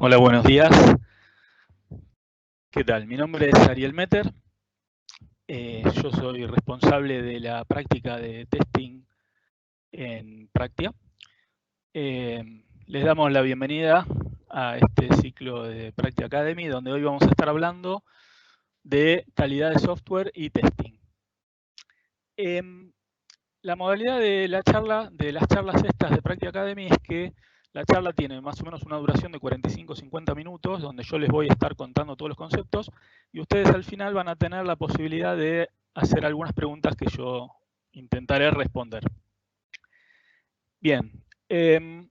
Hola, buenos días. ¿Qué tal? Mi nombre es Ariel Meter. Yo soy responsable de la práctica de testing en Practia. Les damos la bienvenida a este ciclo de Practia Academy, donde hoy vamos a estar hablando de calidad de software y testing. La modalidad de las charlas estas de Practia Academy es que la charla tiene más o menos una duración de 45-50 minutos, donde yo les voy a estar contando todos los conceptos, y ustedes al final van a tener la posibilidad de hacer algunas preguntas que yo intentaré responder. Bien, ¿de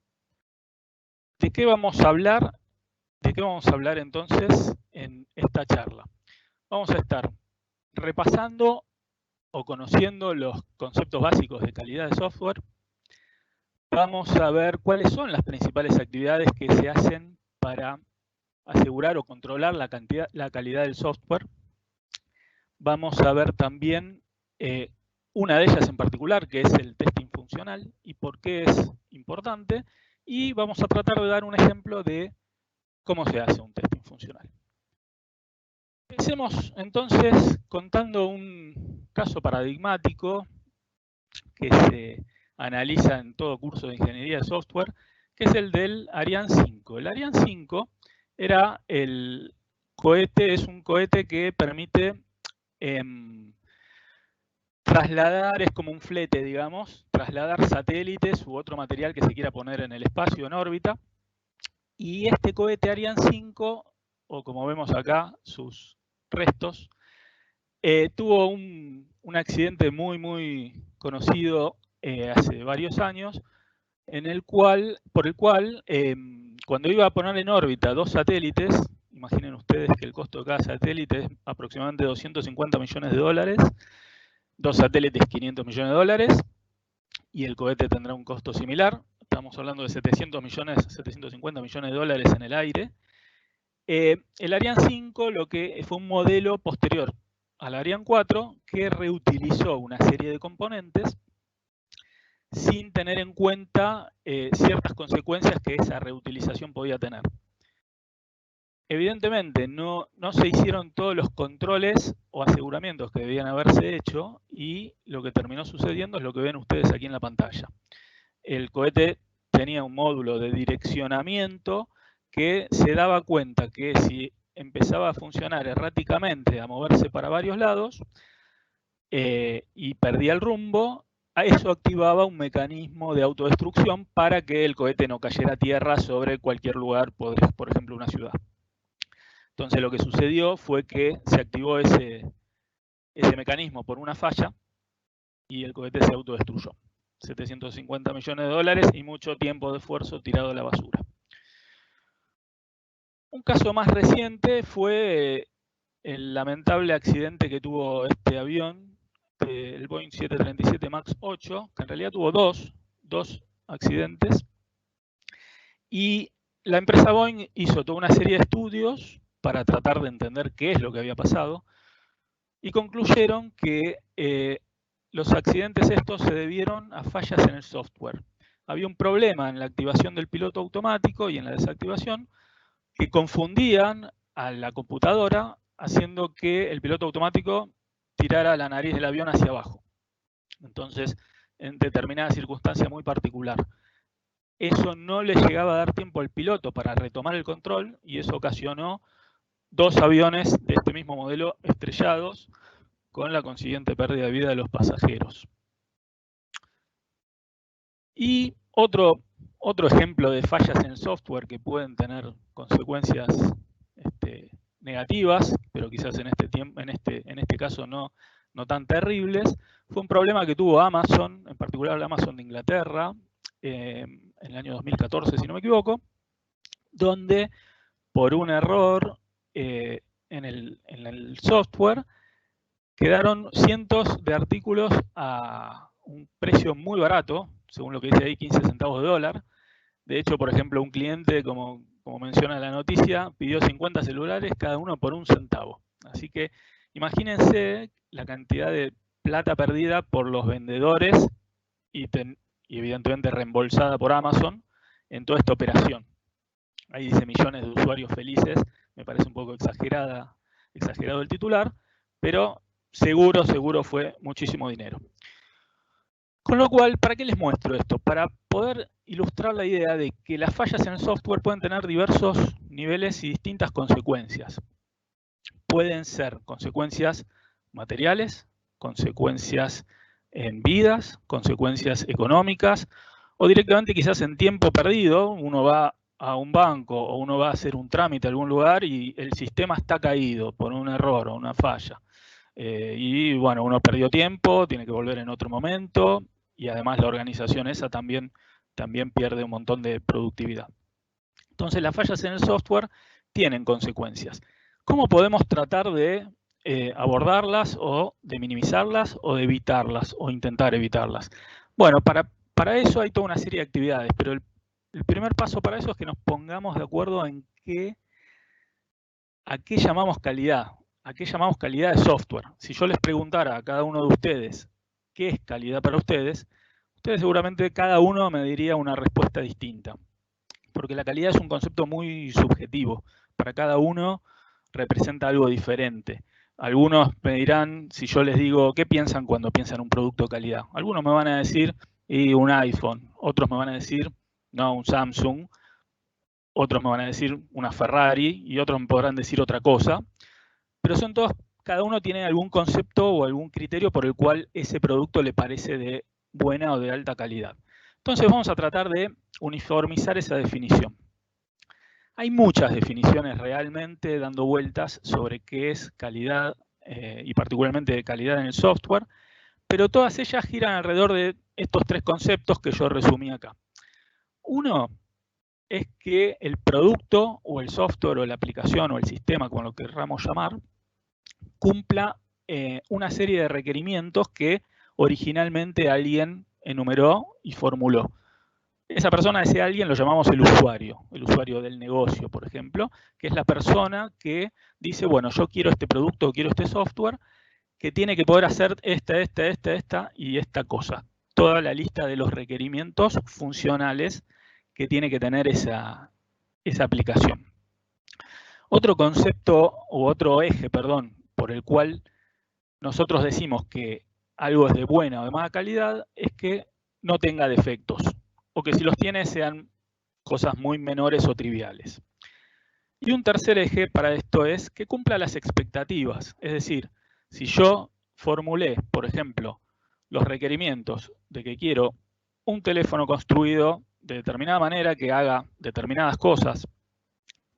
qué vamos a hablar? ¿De qué vamos a hablar entonces en esta charla? Vamos a estar repasando o conociendo los conceptos básicos de calidad de software. Vamos a ver cuáles son las principales actividades que se hacen para asegurar o controlar la calidad del software. Vamos a ver también una de ellas en particular, que es el testing funcional y por qué es importante. Y vamos a tratar de dar un ejemplo de cómo se hace un testing funcional. Empecemos entonces contando un caso paradigmático que se analiza en todo curso de ingeniería de software, que es el del Ariane 5. El Ariane 5 era el cohete, es un cohete que permite trasladar, es como un flete, digamos, trasladar satélites u otro material que se quiera poner en el espacio, en órbita. Y este cohete Ariane 5, o como vemos acá, sus restos, tuvo un accidente muy conocido hace varios años, por el cual, cuando iba a poner en órbita dos satélites, imaginen ustedes que el costo de cada satélite es aproximadamente 250 millones de dólares, dos satélites 500 millones de dólares, y el cohete tendrá un costo similar, estamos hablando de 750 millones de dólares en el aire. El Ariane 5 fue un modelo posterior al Ariane 4 que reutilizó una serie de componentes sin tener en cuenta ciertas consecuencias que esa reutilización podía tener. Evidentemente no se hicieron todos los controles o aseguramientos que debían haberse hecho, y lo que terminó sucediendo es lo que ven ustedes aquí en la pantalla. El cohete tenía un módulo de direccionamiento que se daba cuenta que si empezaba a funcionar erráticamente, a moverse para varios lados, y perdía el rumbo, a eso activaba un mecanismo de autodestrucción para que el cohete no cayera a tierra sobre cualquier lugar, por ejemplo una ciudad. Entonces lo que sucedió fue que se activó ese mecanismo por una falla y el cohete se autodestruyó. 750 millones de dólares y mucho tiempo de esfuerzo tirado a la basura. Un caso más reciente fue el lamentable accidente que tuvo este avión, el Boeing 737 MAX 8, que en realidad tuvo dos accidentes. Y la empresa Boeing hizo toda una serie de estudios para tratar de entender qué es lo que había pasado, y concluyeron que los accidentes estos se debieron a fallas en el software. Había un problema en la activación del piloto automático y en la desactivación que confundían a la computadora, haciendo que el piloto automático tirara la nariz del avión hacia abajo. Entonces, en determinada circunstancia muy particular. Eso no le llegaba a dar tiempo al piloto para retomar el control, y eso ocasionó dos aviones de este mismo modelo estrellados, con la consiguiente pérdida de vida de los pasajeros. Y otro ejemplo de fallas en el software que pueden tener consecuencias negativas, pero quizás en este caso no tan terribles, fue un problema que tuvo Amazon, en particular la Amazon de Inglaterra, en el año 2014, si no me equivoco, donde por un error en el software quedaron cientos de artículos a un precio muy barato, según lo que dice ahí, 15 centavos de dólar. De hecho, por ejemplo, un cliente, como menciona la noticia, pidió 50 celulares, cada uno por un centavo. Así que imagínense la cantidad de plata perdida por los vendedores y evidentemente reembolsada por Amazon en toda esta operación. ahí dice millones de usuarios felices, me parece un poco exagerado el titular, pero seguro fue muchísimo dinero. Con lo cual, ¿para qué les muestro esto? Para poder ilustrar la idea de que las fallas en el software pueden tener diversos niveles y distintas consecuencias. Pueden ser consecuencias materiales, consecuencias en vidas, consecuencias económicas, o directamente quizás en tiempo perdido. Uno va a un banco o uno va a hacer un trámite a algún lugar y el sistema está caído por un error o una falla. Y bueno, uno perdió tiempo, tiene que volver en otro momento, y además la organización esa también pierde un montón de productividad. Entonces las fallas en el software tienen consecuencias. ¿Cómo podemos tratar de abordarlas o de minimizarlas o de evitarlas o intentar evitarlas? Bueno, para eso hay toda una serie de actividades, pero el primer paso para eso es que nos pongamos de acuerdo en a qué llamamos calidad. ¿A qué llamamos calidad de software? Si yo les preguntara a cada uno de ustedes qué es calidad para ustedes seguramente cada uno me diría una respuesta distinta. Porque la calidad es un concepto muy subjetivo. Para cada uno representa algo diferente. Algunos me dirán, si yo les digo, ¿qué piensan cuando piensan un producto de calidad? Algunos me van a decir, un iPhone. Otros me van a decir, no, un Samsung. Otros me van a decir una Ferrari y otros me podrán decir otra cosa. Pero son todos, cada uno tiene algún concepto o algún criterio por el cual ese producto le parece de buena o de alta calidad. Entonces vamos a tratar de uniformizar esa definición. Hay muchas definiciones realmente dando vueltas sobre qué es calidad y particularmente de calidad en el software, pero todas ellas giran alrededor de estos tres conceptos que yo resumí acá. Uno es que el producto o el software o la aplicación o el sistema, como lo querramos llamar, cumpla una serie de requerimientos que originalmente alguien enumeró y formuló. Esa persona, ese alguien, lo llamamos el usuario del negocio, por ejemplo, que es la persona que dice, bueno, yo quiero este producto o quiero este software que tiene que poder hacer esta y esta cosa. Toda la lista de los requerimientos funcionales que tiene que tener esa aplicación. Otro concepto, o otro eje, perdón, por el cual nosotros decimos que algo es de buena o de mala calidad, es que no tenga defectos, o que si los tiene sean cosas muy menores o triviales. Y un tercer eje para esto es que cumpla las expectativas, es decir, si yo formulé, por ejemplo, los requerimientos de que quiero un teléfono construido de determinada manera, que haga determinadas cosas,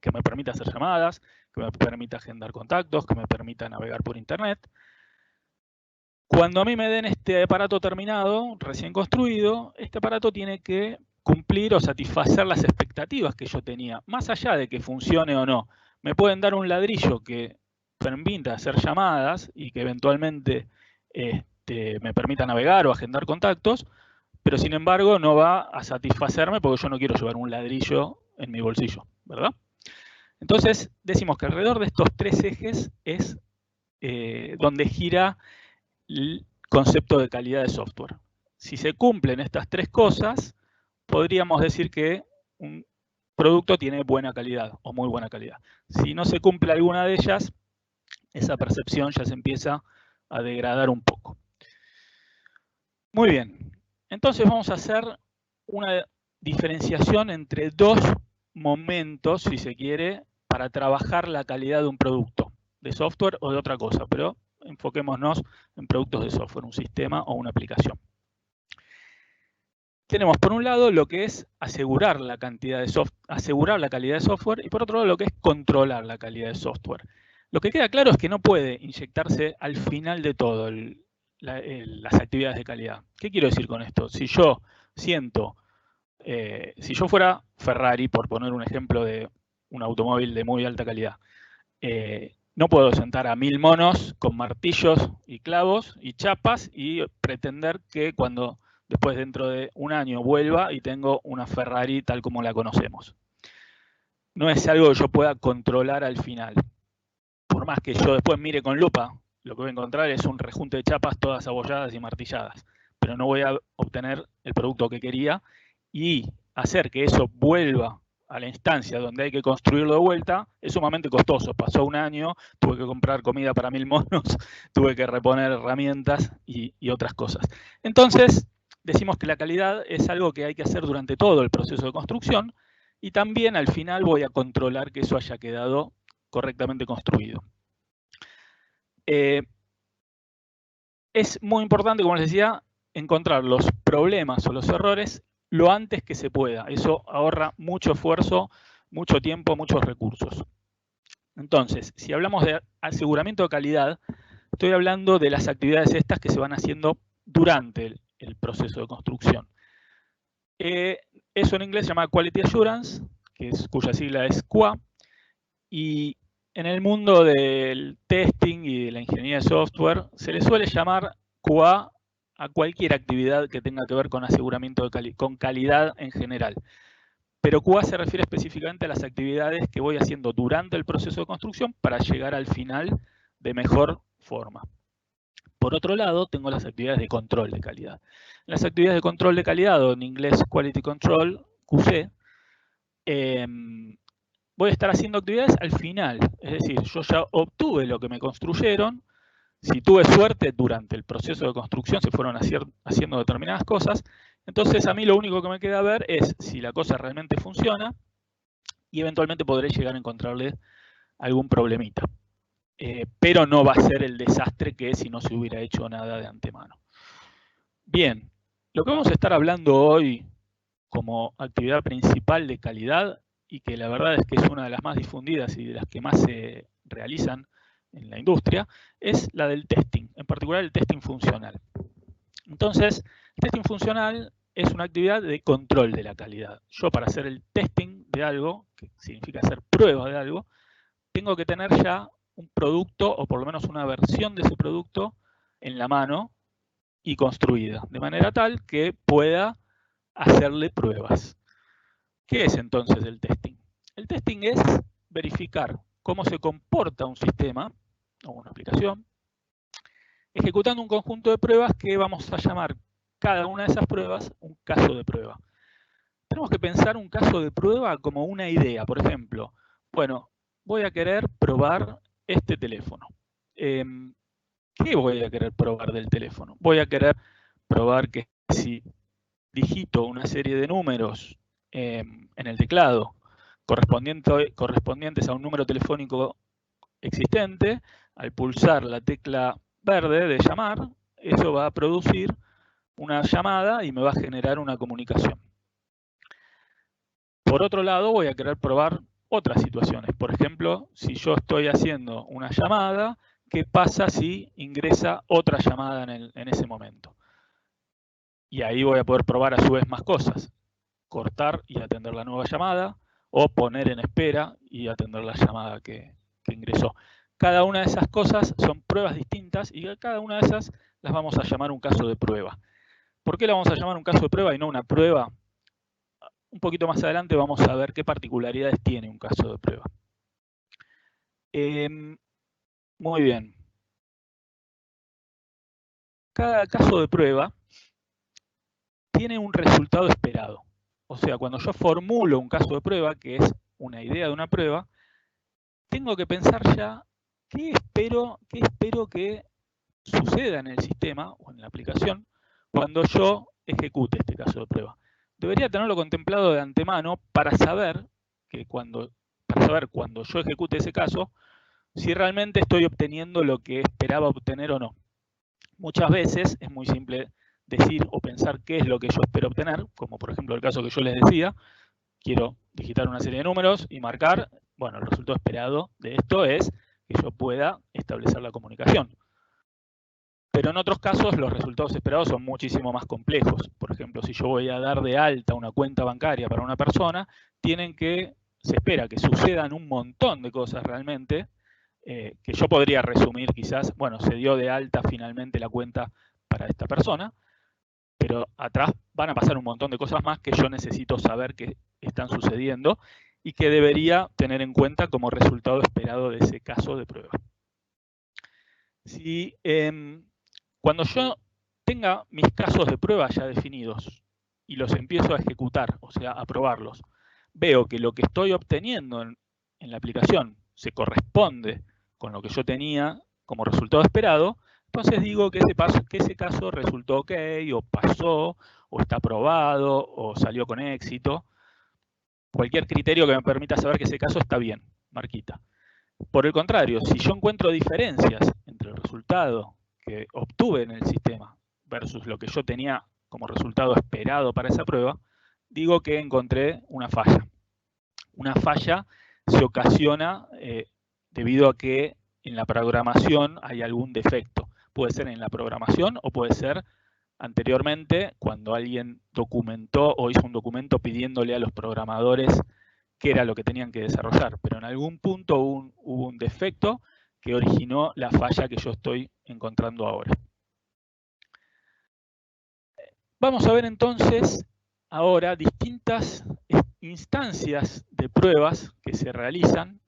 que me permita hacer llamadas, que me permita agendar contactos, que me permita navegar por internet. Cuando a mí me den este aparato terminado, recién construido, este aparato tiene que cumplir o satisfacer las expectativas que yo tenía, más allá de que funcione o no. Me pueden dar un ladrillo que permita hacer llamadas y que eventualmente me permita navegar o agendar contactos, pero sin embargo no va a satisfacerme porque yo no quiero llevar un ladrillo en mi bolsillo, ¿verdad? Entonces decimos que alrededor de estos tres ejes es donde gira el concepto de calidad de software. Si se cumplen estas tres cosas, podríamos decir que un producto tiene buena calidad o muy buena calidad. Si no se cumple alguna de ellas, esa percepción ya se empieza a degradar un poco. Muy bien, entonces vamos a hacer una diferenciación entre dos momentos, si se quiere, para trabajar la calidad de un producto, de software o de otra cosa, pero enfoquémonos en productos de software, un sistema o una aplicación. Tenemos por un lado lo que es asegurar la calidad de software y por otro lado lo que es controlar la calidad de software. Lo que queda claro es que no puede inyectarse al final de todo las actividades de calidad. ¿Qué quiero decir con esto? Si yo fuera Ferrari, por poner un ejemplo de un automóvil de muy alta calidad, no puedo sentar a 1000 monos con martillos y clavos y chapas y pretender que después dentro de un año vuelva y tengo una Ferrari tal como la conocemos. No es algo que yo pueda controlar al final. Por más que yo después mire con lupa, lo que voy a encontrar es un rejunte de chapas todas abolladas y martilladas. Pero no voy a obtener el producto que quería y hacer que eso vuelva a la instancia donde hay que construirlo de vuelta, es sumamente costoso. Pasó un año, tuve que comprar comida para 1000 monos, tuve que reponer herramientas y otras cosas. Entonces, decimos que la calidad es algo que hay que hacer durante todo el proceso de construcción y también al final voy a controlar que eso haya quedado correctamente construido. Es muy importante, como les decía, encontrar los problemas o los errores lo antes que se pueda. Eso ahorra mucho esfuerzo, mucho tiempo, muchos recursos. Entonces, si hablamos de aseguramiento de calidad, estoy hablando de las actividades estas que se van haciendo durante el proceso de construcción. Eso en inglés se llama Quality Assurance, cuya sigla es QA, y en el mundo del testing y de la ingeniería de software se le suele llamar QA a cualquier actividad que tenga que ver con aseguramiento de con calidad en general. Pero QA se refiere específicamente a las actividades que voy haciendo durante el proceso de construcción para llegar al final de mejor forma. Por otro lado, tengo las actividades de control de calidad. Las actividades de control de calidad, o en inglés Quality Control, QC, voy a estar haciendo actividades al final. Es decir, yo ya obtuve lo que me construyeron. Si tuve suerte, durante el proceso de construcción se fueron haciendo determinadas cosas. Entonces, a mí lo único que me queda ver es si la cosa realmente funciona y eventualmente podré llegar a encontrarle algún problemita. Pero no va a ser el desastre que es si no se hubiera hecho nada de antemano. Bien, lo que vamos a estar hablando hoy como actividad principal de calidad, y que la verdad es que es una de las más difundidas y de las que más se realizan en la industria, es la del testing, en particular el testing funcional. Entonces, el testing funcional es una actividad de control de la calidad. Yo, para hacer el testing de algo, que significa hacer pruebas de algo, tengo que tener ya un producto, o por lo menos una versión de ese producto, en la mano y construida, de manera tal que pueda hacerle pruebas. ¿Qué es entonces el testing? El testing es verificar cómo se comporta un sistema o una aplicación, ejecutando un conjunto de pruebas que vamos a llamar cada una de esas pruebas un caso de prueba. Tenemos que pensar un caso de prueba como una idea. Por ejemplo, bueno, voy a querer probar este teléfono. ¿Qué voy a querer probar del teléfono? Voy a querer probar que si digito una serie de números en el teclado correspondientes a un número telefónico existente, al pulsar la tecla verde de llamar, eso va a producir una llamada y me va a generar una comunicación. Por otro lado, voy a querer probar otras situaciones. Por ejemplo, si yo estoy haciendo una llamada, ¿qué pasa si ingresa otra llamada en ese momento? Y ahí voy a poder probar a su vez más cosas. Cortar y atender la nueva llamada, o poner en espera y atender la llamada que ingresó. Cada una de esas cosas son pruebas distintas y cada una de esas las vamos a llamar un caso de prueba. ¿Por qué la vamos a llamar un caso de prueba y no una prueba? Un poquito más adelante vamos a ver qué particularidades tiene un caso de prueba. Muy bien. Cada caso de prueba tiene un resultado esperado. O sea, cuando yo formulo un caso de prueba, que es una idea de una prueba, tengo que pensar ya qué espero que suceda en el sistema o en la aplicación cuando yo ejecute este caso de prueba. Debería tenerlo contemplado de antemano para saber cuando yo ejecute ese caso, si realmente estoy obteniendo lo que esperaba obtener o no. Muchas veces es muy simple decir o pensar qué es lo que yo espero obtener, como por ejemplo el caso que yo les decía, quiero digitar una serie de números y marcar, bueno, el resultado esperado de esto es que yo pueda establecer la comunicación. Pero en otros casos los resultados esperados son muchísimo más complejos. Por ejemplo, si yo voy a dar de alta una cuenta bancaria para una persona, se espera que sucedan un montón de cosas realmente, que yo podría resumir quizás, bueno, se dio de alta finalmente la cuenta para esta persona, pero atrás van a pasar un montón de cosas más que yo necesito saber que están sucediendo y que debería tener en cuenta como resultado esperado de ese caso de prueba. Cuando yo tenga mis casos de prueba ya definidos y los empiezo a ejecutar, o sea, a probarlos, veo que lo que estoy obteniendo en la aplicación se corresponde con lo que yo tenía como resultado esperado, entonces digo que ese caso resultó ok, o pasó, o está aprobado, o salió con éxito. Cualquier criterio que me permita saber que ese caso está bien, marquita. Por el contrario, si yo encuentro diferencias entre el resultado que obtuve en el sistema versus lo que yo tenía como resultado esperado para esa prueba, digo que encontré una falla. Una falla se ocasiona debido a que en la programación hay algún defecto. Puede ser en la programación o puede ser anteriormente cuando alguien documentó o hizo un documento pidiéndole a los programadores qué era lo que tenían que desarrollar. Pero en algún punto hubo un defecto que originó la falla que yo estoy encontrando ahora. Vamos a ver entonces ahora distintas instancias de pruebas que se realizan.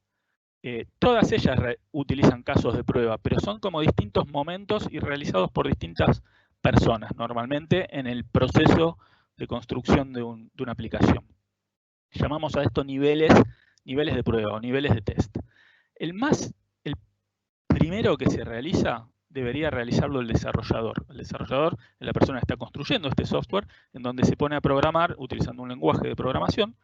Todas ellas utilizan casos de prueba, pero son como distintos momentos y realizados por distintas personas, normalmente en el proceso de construcción de una aplicación. Llamamos a esto niveles de prueba o niveles de test. El primero que se realiza debería realizarlo el desarrollador. El desarrollador es la persona que está construyendo este software, en donde se pone a programar utilizando un lenguaje de programación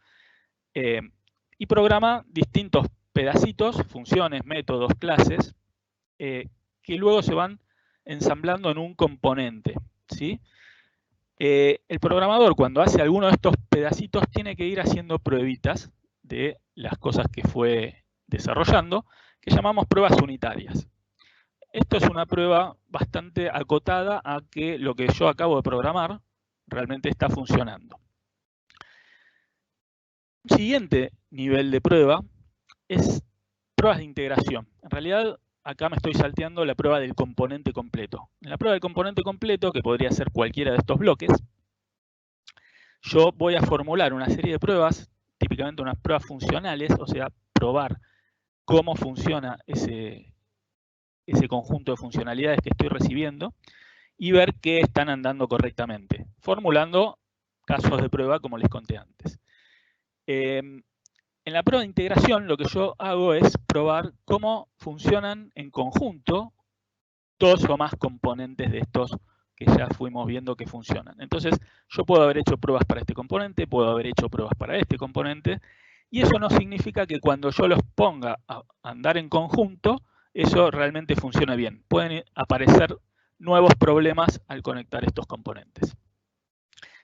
y programa distintos pedacitos, funciones, métodos, clases, que luego se van ensamblando en un componente, ¿sí? El programador, cuando hace alguno de estos pedacitos, tiene que ir haciendo pruebitas de las cosas que fue desarrollando, que llamamos pruebas unitarias. Esto es una prueba bastante acotada a que lo que yo acabo de programar realmente está funcionando. Un siguiente nivel de prueba es pruebas de integración. En realidad, acá me estoy salteando la prueba del componente completo. En la prueba del componente completo, que podría ser cualquiera de estos bloques, yo voy a formular una serie de pruebas, típicamente unas pruebas funcionales, o sea, probar cómo funciona ese conjunto de funcionalidades que estoy recibiendo y ver que están andando correctamente, formulando casos de prueba como les conté antes. En la prueba de integración lo que yo hago es probar cómo funcionan en conjunto dos o más componentes de estos que ya fuimos viendo que funcionan. Entonces yo puedo haber hecho pruebas para este componente, puedo haber hecho pruebas para este componente, y eso no significa que cuando yo los ponga a andar en conjunto, eso realmente funcione bien. Pueden aparecer nuevos problemas al conectar estos componentes.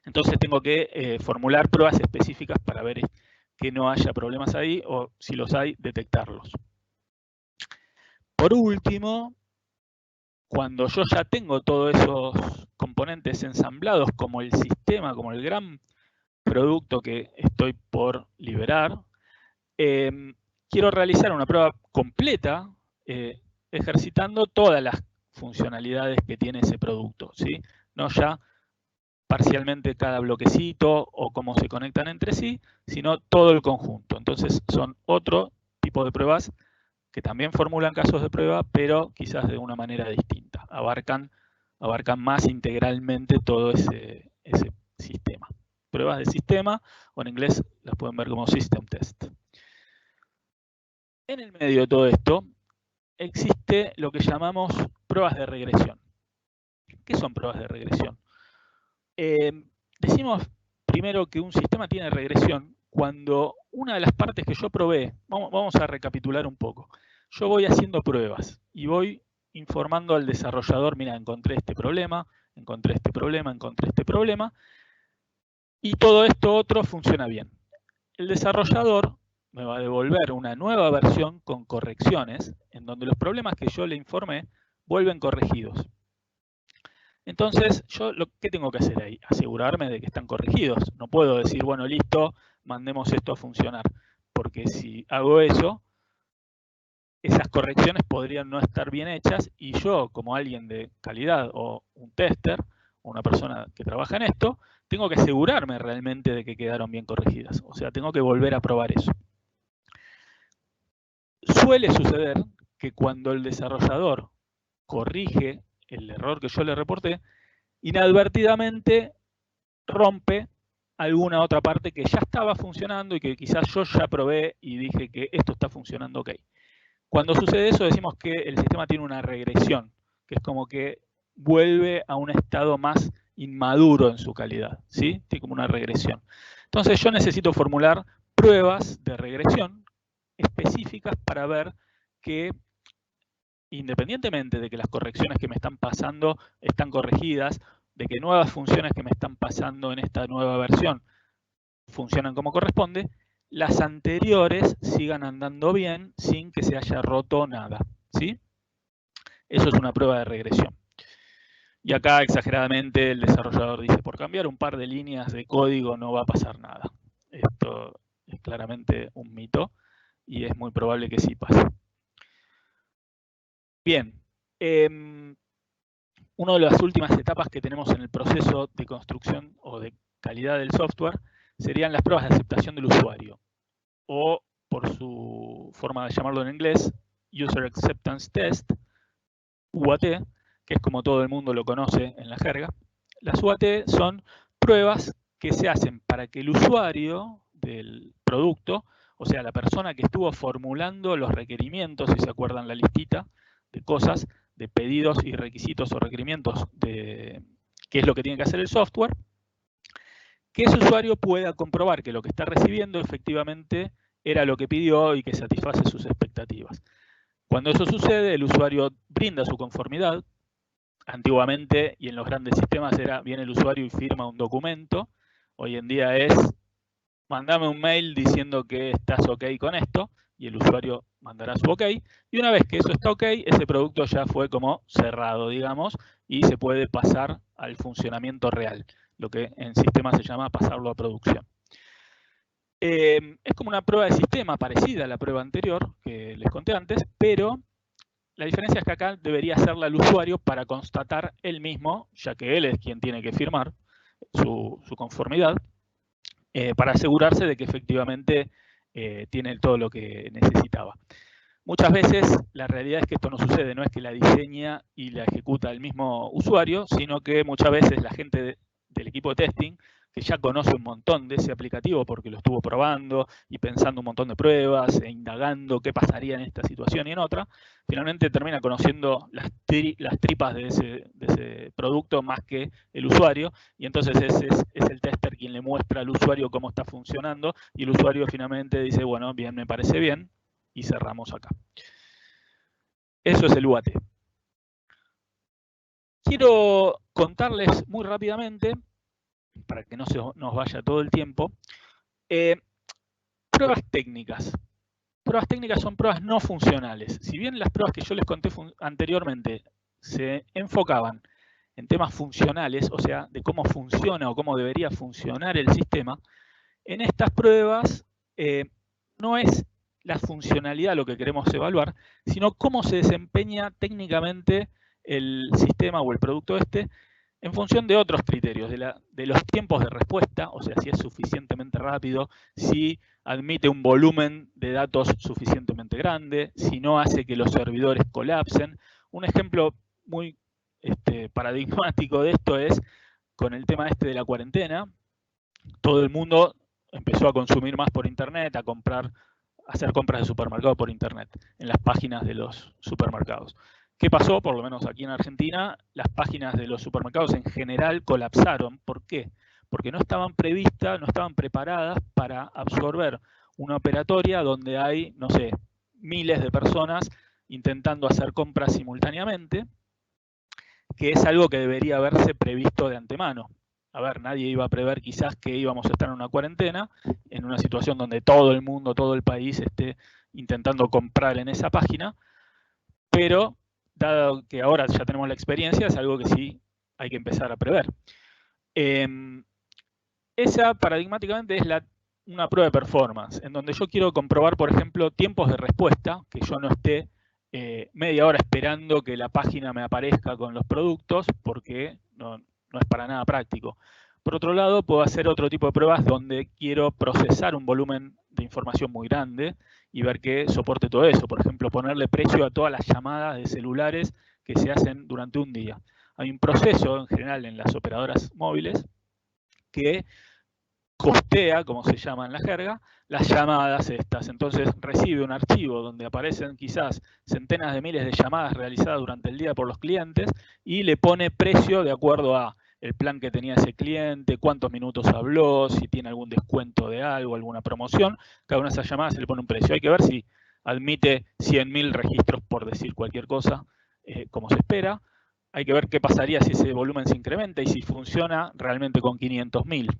Entonces tengo que formular pruebas específicas para ver que no haya problemas ahí o si los hay, detectarlos. Por último, cuando yo ya tengo todos esos componentes ensamblados como el sistema, como el gran producto que estoy por liberar, quiero realizar una prueba completa ejercitando todas las funcionalidades que tiene ese producto, ¿sí? No ya parcialmente cada bloquecito o cómo se conectan entre sí, sino todo el conjunto. Entonces son otro tipo de pruebas que también formulan casos de prueba, pero quizás de una manera distinta. Abarcan más integralmente todo ese sistema. Pruebas de sistema, o en inglés las pueden ver como system test. En el medio de todo esto existe lo que llamamos pruebas de regresión. ¿Qué son pruebas de regresión? Decimos primero que un sistema tiene regresión cuando una de las partes que yo probé, vamos a recapitular un poco. Yo voy haciendo pruebas y voy informando al desarrollador, mira, encontré este problema, encontré este problema, encontré este problema, y todo esto otro funciona bien. El desarrollador me va a devolver una nueva versión con correcciones, en donde los problemas que yo le informé vuelven corregidos. Entonces, ¿qué tengo que hacer ahí? Asegurarme de que están corregidos. No puedo decir, bueno, listo, mandemos esto a funcionar. Porque si hago eso, esas correcciones podrían no estar bien hechas y yo, como alguien de calidad o un tester, o una persona que trabaja en esto, tengo que asegurarme realmente de que quedaron bien corregidas. O sea, tengo que volver a probar eso. Suele suceder que cuando el desarrollador corrige el error que yo le reporté, inadvertidamente rompe alguna otra parte que ya estaba funcionando y que quizás yo ya probé y dije que esto está funcionando ok. Cuando sucede eso decimos que el sistema tiene una regresión, que es como que vuelve a un estado más inmaduro en su calidad, ¿sí? Tiene como una regresión. Entonces yo necesito formular pruebas de regresión específicas para ver que, independientemente de que las correcciones que me están pasando están corregidas, de que nuevas funciones que me están pasando en esta nueva versión funcionan como corresponde, las anteriores sigan andando bien sin que se haya roto nada, ¿sí? Eso es una prueba de regresión. Y acá exageradamente el desarrollador dice, por cambiar un par de líneas de código no va a pasar nada. Esto es claramente un mito y es muy probable que sí pase. Bien, una de las últimas etapas que tenemos en el proceso de construcción o de calidad del software serían las pruebas de aceptación del usuario, o por su forma de llamarlo en inglés, User Acceptance Test, UAT, que es como todo el mundo lo conoce en la jerga. Las UAT son pruebas que se hacen para que el usuario del producto, o sea, la persona que estuvo formulando los requerimientos, si se acuerdan la listita de cosas, de pedidos y requisitos o requerimientos de qué es lo que tiene que hacer el software, que ese usuario pueda comprobar que lo que está recibiendo efectivamente era lo que pidió y que satisface sus expectativas. Cuando eso sucede, el usuario brinda su conformidad. Antiguamente, y en los grandes sistemas, viene el usuario y firma un documento. Hoy en día es, mandame un mail diciendo que estás ok con esto, y el usuario mandará su ok. Y una vez que eso está ok, ese producto ya fue como cerrado, digamos, y se puede pasar al funcionamiento real, lo que en sistemas se llama pasarlo a producción. Es como una prueba de sistema parecida a la prueba anterior que les conté antes, pero la diferencia es que acá debería hacerla el usuario para constatar él mismo, ya que él es quien tiene que firmar su conformidad, para asegurarse de que efectivamente tiene todo lo que necesitaba. Muchas veces la realidad es que esto no sucede, no es que la diseña y la ejecuta el mismo usuario, sino que muchas veces la gente del equipo de testing, que ya conoce un montón de ese aplicativo porque lo estuvo probando y pensando un montón de pruebas e indagando qué pasaría en esta situación y en otra, finalmente termina conociendo las tripas de ese producto más que el usuario, y entonces es el tester quien le muestra al usuario cómo está funcionando, y el usuario finalmente dice, bueno, bien, me parece bien, y cerramos acá. Eso es el UAT. Quiero contarles muy rápidamente, para que no se nos vaya todo el tiempo, pruebas técnicas. Pruebas técnicas son pruebas no funcionales. Si bien las pruebas que yo les conté anteriormente se enfocaban en temas funcionales, o sea, de cómo funciona o cómo debería funcionar el sistema, en estas pruebas no es la funcionalidad lo que queremos evaluar, sino cómo se desempeña técnicamente el sistema o el producto en función de otros criterios, de los tiempos de respuesta, o sea, si es suficientemente rápido, si admite un volumen de datos suficientemente grande, si no hace que los servidores colapsen. Un ejemplo muy paradigmático de esto es con el tema de la cuarentena. Todo el mundo empezó a consumir más por internet, a hacer compras de supermercado por internet, en las páginas de los supermercados. ¿Qué pasó? Por lo menos aquí en Argentina, las páginas de los supermercados en general colapsaron. ¿Por qué? Porque no estaban previstas, no estaban preparadas para absorber una operatoria donde hay, no sé, miles de personas intentando hacer compras simultáneamente, que es algo que debería haberse previsto de antemano. A ver, nadie iba a prever quizás que íbamos a estar en una cuarentena, en una situación donde todo el mundo, todo el país esté intentando comprar en esa página, pero dado que ahora ya tenemos la experiencia, es algo que sí hay que empezar a prever. Esa paradigmáticamente es una prueba de performance, en donde yo quiero comprobar, por ejemplo, tiempos de respuesta, que yo no esté media hora esperando que la página me aparezca con los productos, porque no es para nada práctico. Por otro lado, puedo hacer otro tipo de pruebas donde quiero procesar un volumen de información muy grande y ver que soporte todo eso. Por ejemplo, ponerle precio a todas las llamadas de celulares que se hacen durante un día. Hay un proceso en general en las operadoras móviles que hostea, como se llama en la jerga, las llamadas estas. Entonces recibe un archivo donde aparecen quizás centenas de miles de llamadas realizadas durante el día por los clientes y le pone precio de acuerdo a el plan que tenía ese cliente, cuántos minutos habló, si tiene algún descuento de algo, alguna promoción. Cada una de esas llamadas se le pone un precio. Hay que ver si admite 100.000 registros por decir cualquier cosa, como se espera. Hay que ver qué pasaría si ese volumen se incrementa y si funciona realmente con 500.000.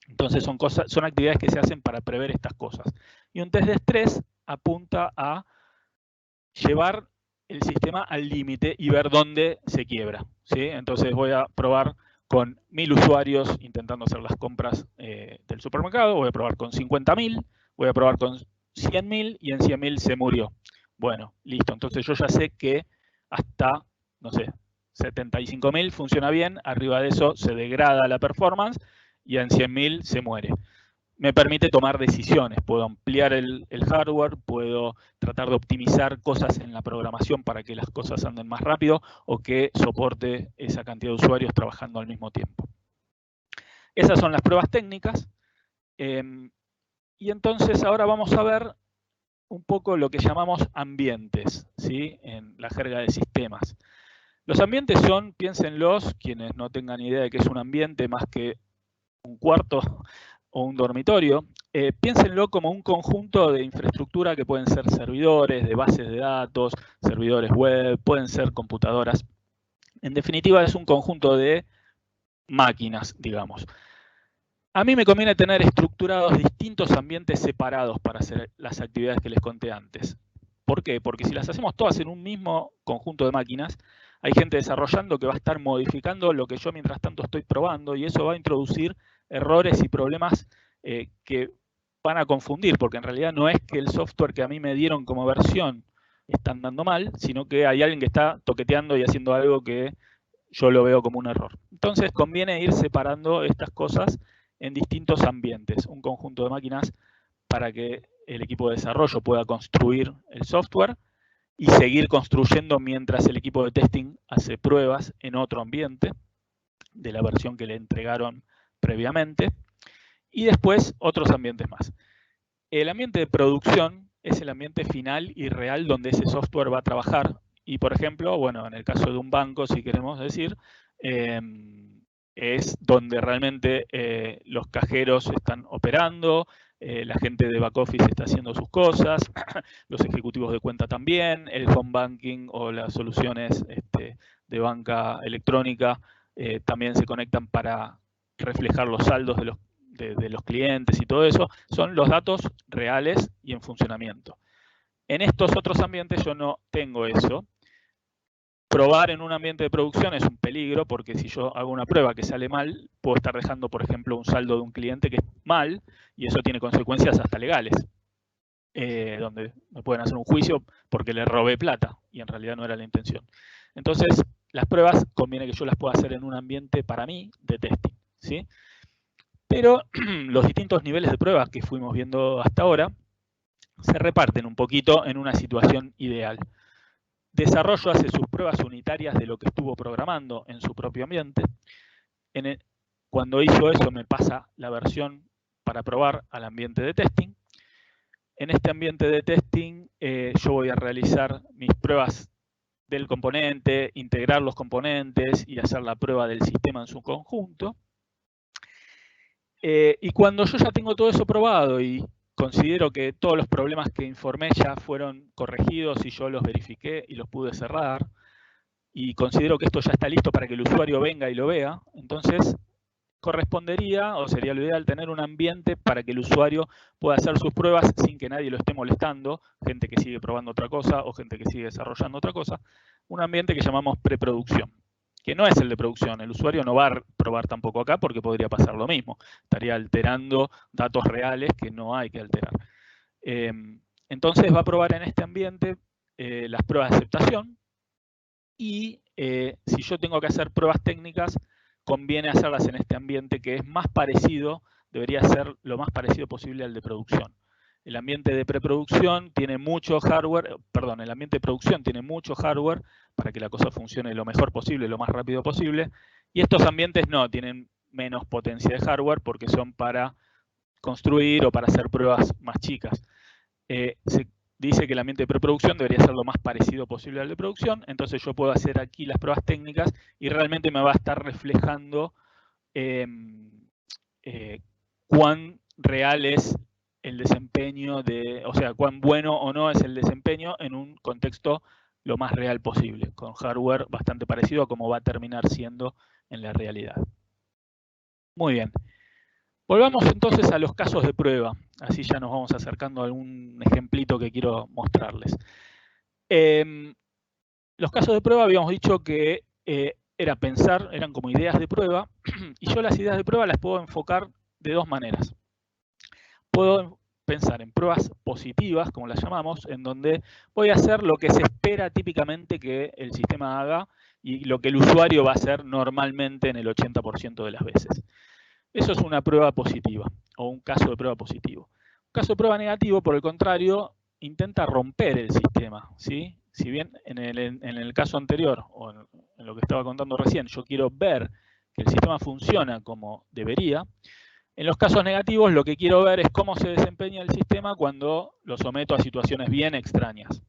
Entonces son actividades que se hacen para prever estas cosas. Y un test de estrés apunta a llevar el sistema al límite y ver dónde se quiebra, ¿sí? Entonces voy a probar con 1000 usuarios intentando hacer las compras del supermercado, voy a probar con 50.000, voy a probar con 100.000 y en 100.000 se murió. Bueno, listo. Entonces yo ya sé que hasta, no sé, 75.000 funciona bien, arriba de eso se degrada la performance y en 100.000 se muere. Me permite tomar decisiones, puedo ampliar el hardware, puedo tratar de optimizar cosas en la programación para que las cosas anden más rápido o que soporte esa cantidad de usuarios trabajando al mismo tiempo. Esas son las pruebas técnicas. Y entonces ahora vamos a ver un poco lo que llamamos ambientes, ¿sí? En la jerga de sistemas. Los ambientes son, piénsenlos, quienes no tengan idea de qué es un ambiente más que un cuarto o un dormitorio, piénsenlo como un conjunto de infraestructura que pueden ser servidores, de bases de datos, servidores web, pueden ser computadoras. En definitiva, es un conjunto de máquinas, digamos. A mí me conviene tener estructurados distintos ambientes separados para hacer las actividades que les conté antes. ¿Por qué? Porque si las hacemos todas en un mismo conjunto de máquinas, hay gente desarrollando que va a estar modificando lo que yo mientras tanto estoy probando y eso va a introducir errores y problemas que van a confundir, porque en realidad no es que el software que a mí me dieron como versión está andando mal, sino que hay alguien que está toqueteando y haciendo algo que yo lo veo como un error. Entonces conviene ir separando estas cosas en distintos ambientes, un conjunto de máquinas para que el equipo de desarrollo pueda construir el software y seguir construyendo mientras el equipo de testing hace pruebas en otro ambiente de la versión que le entregaron previamente, y después otros ambientes más. El ambiente de producción es el ambiente final y real donde ese software va a trabajar. Y por ejemplo, bueno, en el caso de un banco, si queremos decir, es donde realmente los cajeros están operando, la gente de back office está haciendo sus cosas, los ejecutivos de cuenta también, el home banking o las soluciones de banca electrónica también se conectan para reflejar los saldos de los clientes y todo eso, son los datos reales y en funcionamiento. En estos otros ambientes yo no tengo eso. Probar en un ambiente de producción es un peligro porque si yo hago una prueba que sale mal, puedo estar dejando, por ejemplo, un saldo de un cliente que es mal y eso tiene consecuencias hasta legales, donde me pueden hacer un juicio porque le robé plata y en realidad no era la intención. Entonces, las pruebas conviene que yo las pueda hacer en un ambiente para mí de testing, ¿sí? Pero los distintos niveles de pruebas que fuimos viendo hasta ahora se reparten un poquito en una situación ideal. Desarrollo hace sus pruebas unitarias de lo que estuvo programando en su propio ambiente. Cuando hizo eso me pasa la versión para probar al ambiente de testing. En este ambiente de testing yo voy a realizar mis pruebas del componente, integrar los componentes y hacer la prueba del sistema en su conjunto. Y cuando yo ya tengo todo eso probado y considero que todos los problemas que informé ya fueron corregidos y yo los verifiqué y los pude cerrar, y considero que esto ya está listo para que el usuario venga y lo vea, entonces correspondería, o sería lo ideal, tener un ambiente para que el usuario pueda hacer sus pruebas sin que nadie lo esté molestando, gente que sigue probando otra cosa o gente que sigue desarrollando otra cosa, un ambiente que llamamos preproducción, que no es el de producción. El usuario no va a probar tampoco acá porque podría pasar lo mismo. Estaría alterando datos reales que no hay que alterar. Entonces va a probar en este ambiente las pruebas de aceptación y si yo tengo que hacer pruebas técnicas, conviene hacerlas en este ambiente que es más parecido, debería ser lo más parecido posible al de producción. El ambiente de preproducción tiene mucho hardware, perdón, el ambiente de producción tiene mucho hardware para que la cosa funcione lo mejor posible, lo más rápido posible. Y estos ambientes no, tienen menos potencia de hardware porque son para construir o para hacer pruebas más chicas. Se dice que el ambiente de preproducción debería ser lo más parecido posible al de producción, entonces yo puedo hacer aquí las pruebas técnicas y realmente me va a estar reflejando cuán real es el desempeño o sea, cuán bueno o no es el desempeño en un contexto lo más real posible, con hardware bastante parecido a cómo va a terminar siendo en la realidad. Muy bien. Volvamos entonces a los casos de prueba, así ya nos vamos acercando a algún ejemplito que quiero mostrarles. Los casos de prueba habíamos dicho que eran como ideas de prueba, y yo las ideas de prueba las puedo enfocar de dos maneras. Puedo pensar en pruebas positivas, como las llamamos, en donde voy a hacer lo que se espera típicamente que el sistema haga y lo que el usuario va a hacer normalmente en el 80% de las veces. Eso es una prueba positiva, o un caso de prueba positivo. Un caso de prueba negativo, por el contrario, intenta romper el sistema, ¿sí? Si bien en el caso anterior, o en lo que estaba contando recién, yo quiero ver que el sistema funciona como debería, en los casos negativos lo que quiero ver es cómo se desempeña el sistema cuando lo someto a situaciones bien extrañas.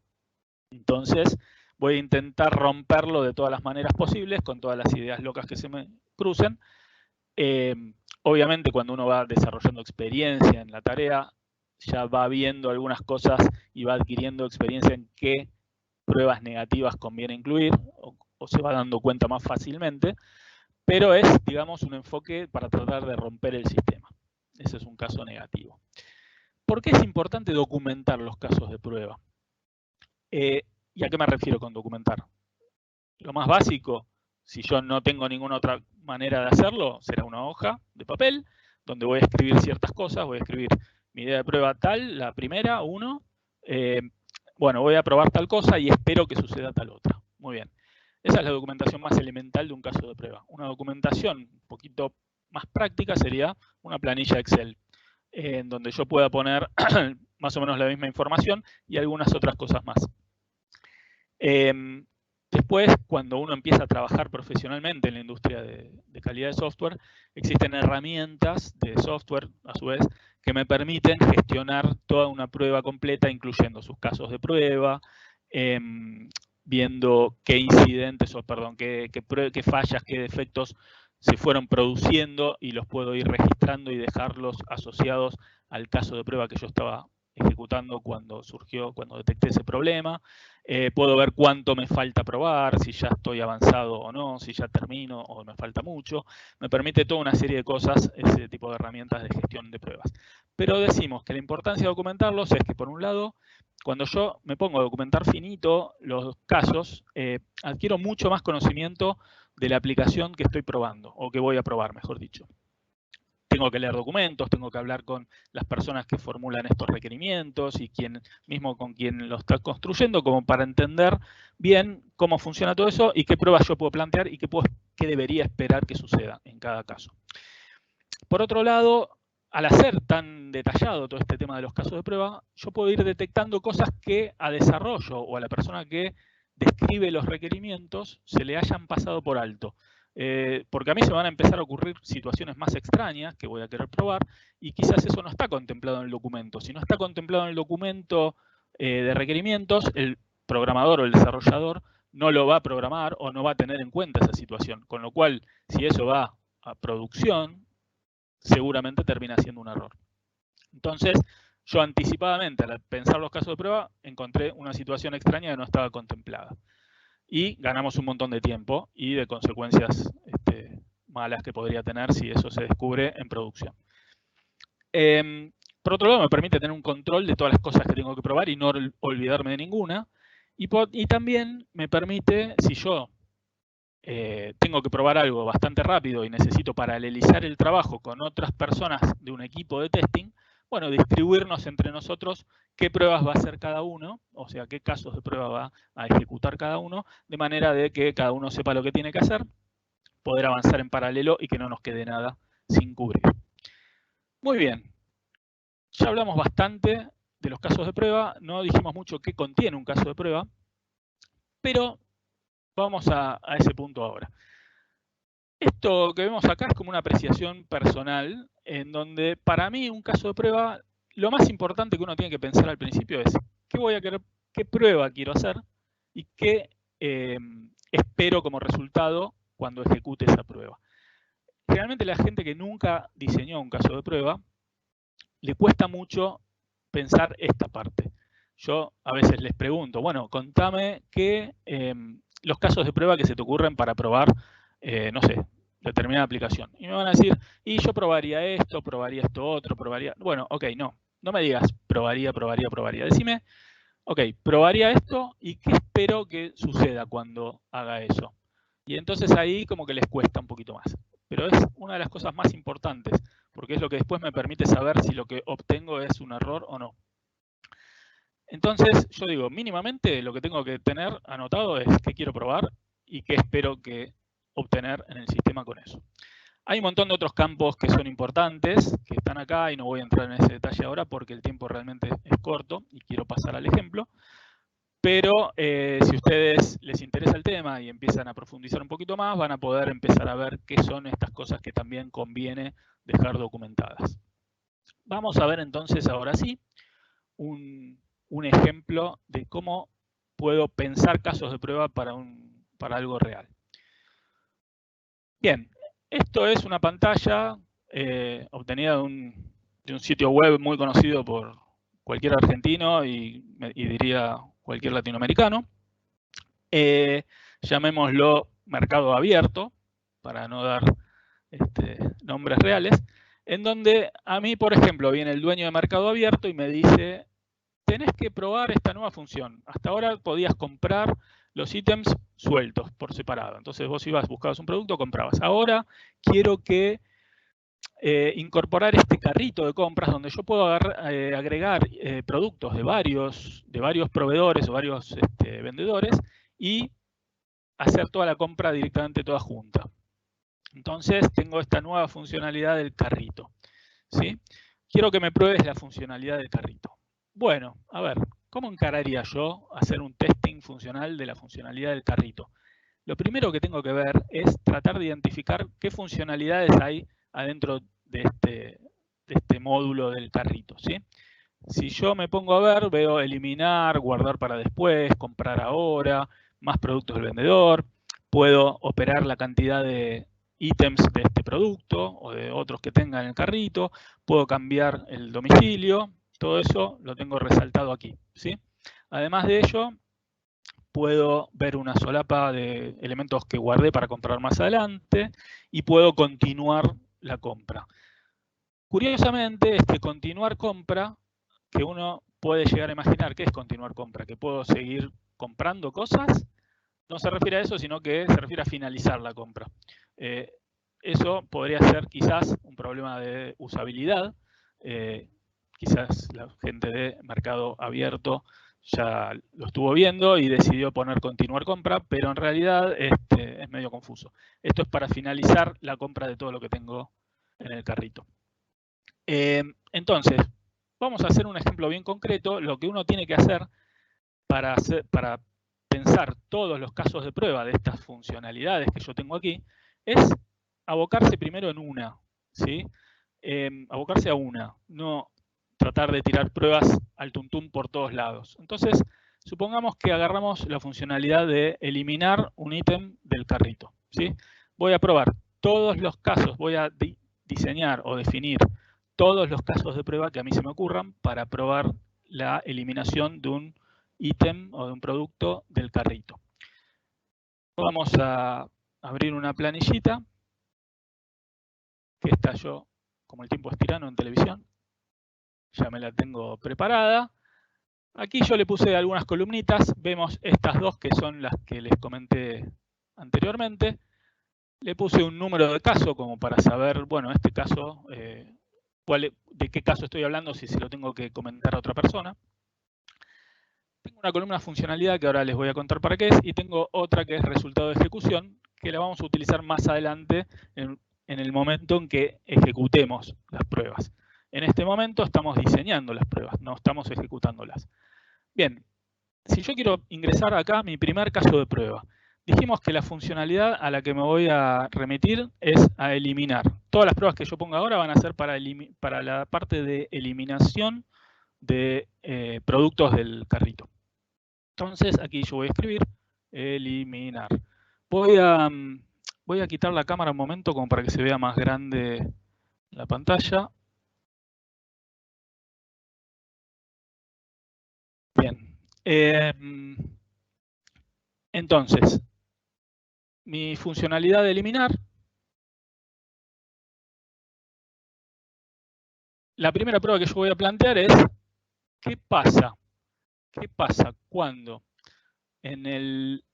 Entonces, voy a intentar romperlo de todas las maneras posibles, con todas las ideas locas que se me crucen. Obviamente, cuando uno va desarrollando experiencia en la tarea, ya va viendo algunas cosas y va adquiriendo experiencia en qué pruebas negativas conviene incluir, o se va dando cuenta más fácilmente, pero es, digamos, un enfoque para tratar de romper el sistema. Ese es un caso negativo. ¿Por qué es importante documentar los casos de prueba? ¿Y a qué me refiero con documentar? Lo más básico, si yo no tengo ninguna otra manera de hacerlo, será una hoja de papel, donde voy a escribir ciertas cosas, voy a escribir mi idea de prueba tal, la primera, 1, bueno, voy a probar tal cosa y espero que suceda tal otra. Muy bien. Esa es la documentación más elemental de un caso de prueba. Una documentación un poquito más práctica sería una planilla Excel, en donde yo pueda poner más o menos la misma información y algunas otras cosas más. Después, cuando uno empieza a trabajar profesionalmente en la industria de calidad de software, existen herramientas de software, a su vez, que me permiten gestionar toda una prueba completa, incluyendo sus casos de prueba, viendo qué incidentes, o perdón, qué fallas, qué defectos se fueron produciendo y los puedo ir registrando y dejarlos asociados al caso de prueba que yo estaba ejecutando cuando detecté ese problema. Puedo ver cuánto me falta probar, si ya estoy avanzado o no, si ya termino o me falta mucho. Me permite toda una serie de cosas, ese tipo de herramientas de gestión de pruebas. Pero decimos que la importancia de documentarlos es que, por un lado, cuando yo me pongo a documentar finito los casos, adquiero mucho más conocimiento de la aplicación que estoy probando, o que voy a probar, mejor dicho. Tengo que leer documentos, tengo que hablar con las personas que formulan estos requerimientos y mismo con quien lo está construyendo, como para entender bien cómo funciona todo eso y qué pruebas yo puedo plantear y qué debería esperar que suceda en cada caso. Por otro lado, al hacer tan detallado todo este tema de los casos de prueba, yo puedo ir detectando cosas que a desarrollo o a la persona que describe los requerimientos se le hayan pasado por alto. Porque a mí se van a empezar a ocurrir situaciones más extrañas que voy a querer probar y quizás eso no está contemplado en el documento. Si no está contemplado en el documento de requerimientos, el programador o el desarrollador no lo va a programar o no va a tener en cuenta esa situación. Con lo cual, si eso va a producción, seguramente termina siendo un error. Entonces, yo anticipadamente, al pensar los casos de prueba, encontré una situación extraña que no estaba contemplada. Y ganamos un montón de tiempo y de consecuencias malas que podría tener si eso se descubre en producción. Por otro lado, me permite tener un control de todas las cosas que tengo que probar y no olvidarme de ninguna. Y también me permite, si yo tengo que probar algo bastante rápido y necesito paralelizar el trabajo con otras personas de un equipo de testing, bueno, distribuirnos entre nosotros qué pruebas va a hacer cada uno, o sea, qué casos de prueba va a ejecutar cada uno, de manera de que cada uno sepa lo que tiene que hacer, poder avanzar en paralelo y que no nos quede nada sin cubrir. Muy bien, ya hablamos bastante de los casos de prueba, no dijimos mucho qué contiene un caso de prueba, pero vamos a ese punto ahora. Esto que vemos acá es como una apreciación personal, en donde para mí un caso de prueba, lo más importante que uno tiene que pensar al principio es qué prueba quiero hacer y qué espero como resultado cuando ejecute esa prueba. Realmente la gente que nunca diseñó un caso de prueba, le cuesta mucho pensar esta parte. Yo a veces les pregunto, bueno, contame los casos de prueba que se te ocurren para probar, no sé, determinada aplicación. Y me van a decir, y yo probaría esto otro, probaría... Bueno, ok, no me digas probaría. Decime, ok, probaría esto y qué espero que suceda cuando haga eso. Y entonces ahí como que les cuesta un poquito más. Pero es una de las cosas más importantes, porque es lo que después me permite saber si lo que obtengo es un error o no. Entonces yo digo, mínimamente lo que tengo que tener anotado es qué quiero probar y qué espero que obtener en el sistema con eso. Hay un montón de otros campos que son importantes, que están acá y no voy a entrar en ese detalle ahora porque el tiempo realmente es corto y quiero pasar al ejemplo. Pero si a ustedes les interesa el tema y empiezan a profundizar un poquito más, van a poder empezar a ver qué son estas cosas que también conviene dejar documentadas. Vamos a ver entonces ahora sí un ejemplo de cómo puedo pensar casos de prueba para algo real. Bien, esto es una pantalla obtenida de un sitio web muy conocido por cualquier argentino y diría cualquier latinoamericano. Llamémoslo mercado abierto, para no dar nombres reales, en donde a mí, por ejemplo, viene el dueño de mercado abierto y me dice, tenés que probar esta nueva función. Hasta ahora podías comprar los ítems sueltos, por separado. Entonces vos ibas, buscabas un producto, comprabas. Ahora quiero que incorporar este carrito de compras donde yo puedo agregar productos de varios proveedores o varios vendedores y hacer toda la compra directamente toda junta. Entonces tengo esta nueva funcionalidad del carrito, ¿sí? Quiero que me pruebes la funcionalidad del carrito. Bueno, a ver, ¿cómo encararía yo hacer un testing funcional de la funcionalidad del carrito? Lo primero que tengo que ver es tratar de identificar qué funcionalidades hay adentro de este módulo del carrito, ¿sí? Si yo me pongo a ver, veo eliminar, guardar para después, comprar ahora, más productos del vendedor, puedo operar la cantidad de ítems de este producto o de otros que tenga en el carrito, puedo cambiar el domicilio, todo eso lo tengo resaltado aquí, ¿sí? Además de ello, puedo ver una solapa de elementos que guardé para comprar más adelante y puedo continuar la compra. Curiosamente, continuar compra, que uno puede llegar a imaginar que es continuar compra, que puedo seguir comprando cosas, no se refiere a eso, sino que se refiere a finalizar la compra. Eso podría ser quizás un problema de usabilidad. Quizás la gente de mercado abierto ya lo estuvo viendo y decidió poner continuar compra, pero en realidad es medio confuso. Esto es para finalizar la compra de todo lo que tengo en el carrito. Entonces, vamos a hacer un ejemplo bien concreto. Lo que uno tiene que hacer para pensar todos los casos de prueba de estas funcionalidades que yo tengo aquí es abocarse primero en una, ¿sí? Abocarse a una, no tratar de tirar pruebas al tuntún por todos lados. Entonces, supongamos que agarramos la funcionalidad de eliminar un ítem del carrito, ¿sí? Voy a probar todos los casos, voy a diseñar o definir todos los casos de prueba que a mí se me ocurran para probar la eliminación de un ítem o de un producto del carrito. Vamos a abrir una planillita, que esta yo, como el tiempo es tirano en televisión, ya me la tengo preparada. Aquí yo le puse algunas columnitas, vemos estas dos que son las que les comenté anteriormente. Le puse un número de caso como para saber, bueno, este caso, de qué caso estoy hablando, si se lo tengo que comentar a otra persona. Tengo una columna funcionalidad que ahora les voy a contar para qué es, y tengo otra que es resultado de ejecución, que la vamos a utilizar más adelante en el momento en que ejecutemos las pruebas. En este momento estamos diseñando las pruebas, no estamos ejecutándolas. Bien, si yo quiero ingresar acá mi primer caso de prueba, dijimos que la funcionalidad a la que me voy a remitir es a eliminar. Todas las pruebas que yo ponga ahora van a ser para la parte de eliminación de productos del carrito. Entonces, aquí yo voy a escribir eliminar. Voy a quitar la cámara un momento como para que se vea más grande la pantalla. Bien. Entonces, mi funcionalidad de eliminar, la primera prueba que yo voy a plantear es ¿qué pasa? ¿Qué pasa cuando en el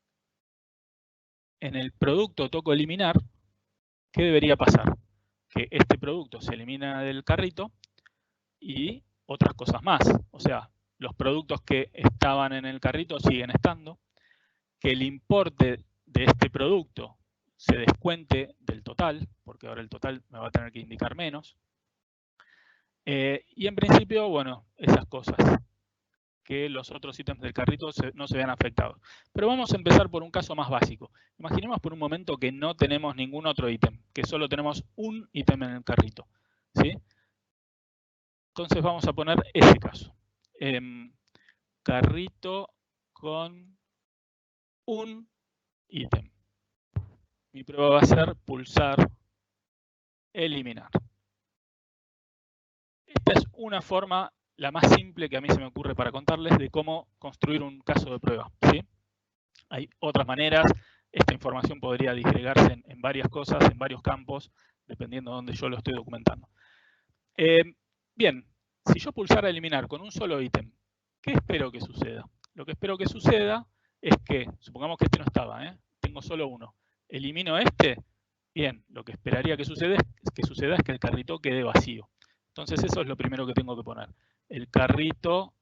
producto toco eliminar? ¿Qué debería pasar? Que este producto se elimina del carrito y otras cosas más. O sea, los productos que estaban en el carrito siguen estando, que el importe de este producto se descuente del total, porque ahora el total me va a tener que indicar menos. Y en principio, bueno, esas cosas, que los otros ítems del carrito no se vean afectados. Pero vamos a empezar por un caso más básico. Imaginemos por un momento que no tenemos ningún otro ítem, que solo tenemos un ítem en el carrito, ¿sí? Entonces vamos a poner ese caso. Carrito con un ítem. Mi prueba va a ser pulsar eliminar. Esta es una forma, la más simple que a mí se me ocurre para contarles de cómo construir un caso de prueba, ¿sí? Hay otras maneras. Esta información podría disgregarse en varias cosas, en varios campos, dependiendo de dónde yo lo estoy documentando. Bien, si yo pulsara eliminar con un solo ítem, ¿qué espero que suceda? Lo que espero que suceda es que, supongamos que este no estaba, tengo solo uno. Elimino este, bien, lo que esperaría que suceda es que el carrito quede vacío. Entonces eso es lo primero que tengo que poner. El carrito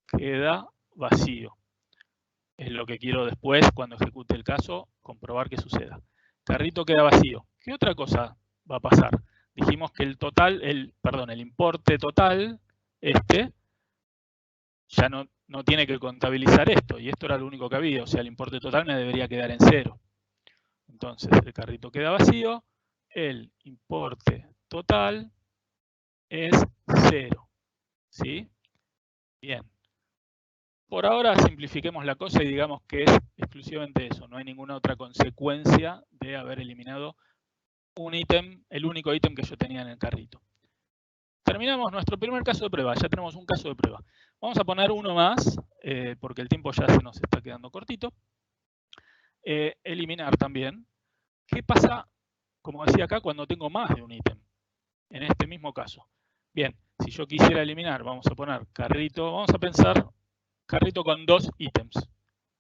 queda vacío. Es lo que quiero después, cuando ejecute el caso, comprobar que suceda. Carrito queda vacío. ¿Qué otra cosa va a pasar? Dijimos que el importe total, ya no tiene que contabilizar esto, y esto era lo único que había, o sea, el importe total me debería quedar en 0. Entonces, el carrito queda vacío, el importe total es 0. ¿Sí? Bien. Por ahora simplifiquemos la cosa y digamos que es exclusivamente eso, no hay ninguna otra consecuencia de haber eliminado un ítem, el único ítem que yo tenía en el carrito. Terminamos nuestro primer caso de prueba, ya tenemos un caso de prueba. Vamos a poner uno más, porque el tiempo ya se nos está quedando cortito. Eliminar también. ¿Qué pasa, como decía acá, cuando tengo más de un ítem? En este mismo caso. Bien, si yo quisiera eliminar, vamos a poner carrito, vamos a pensar carrito con 2 ítems.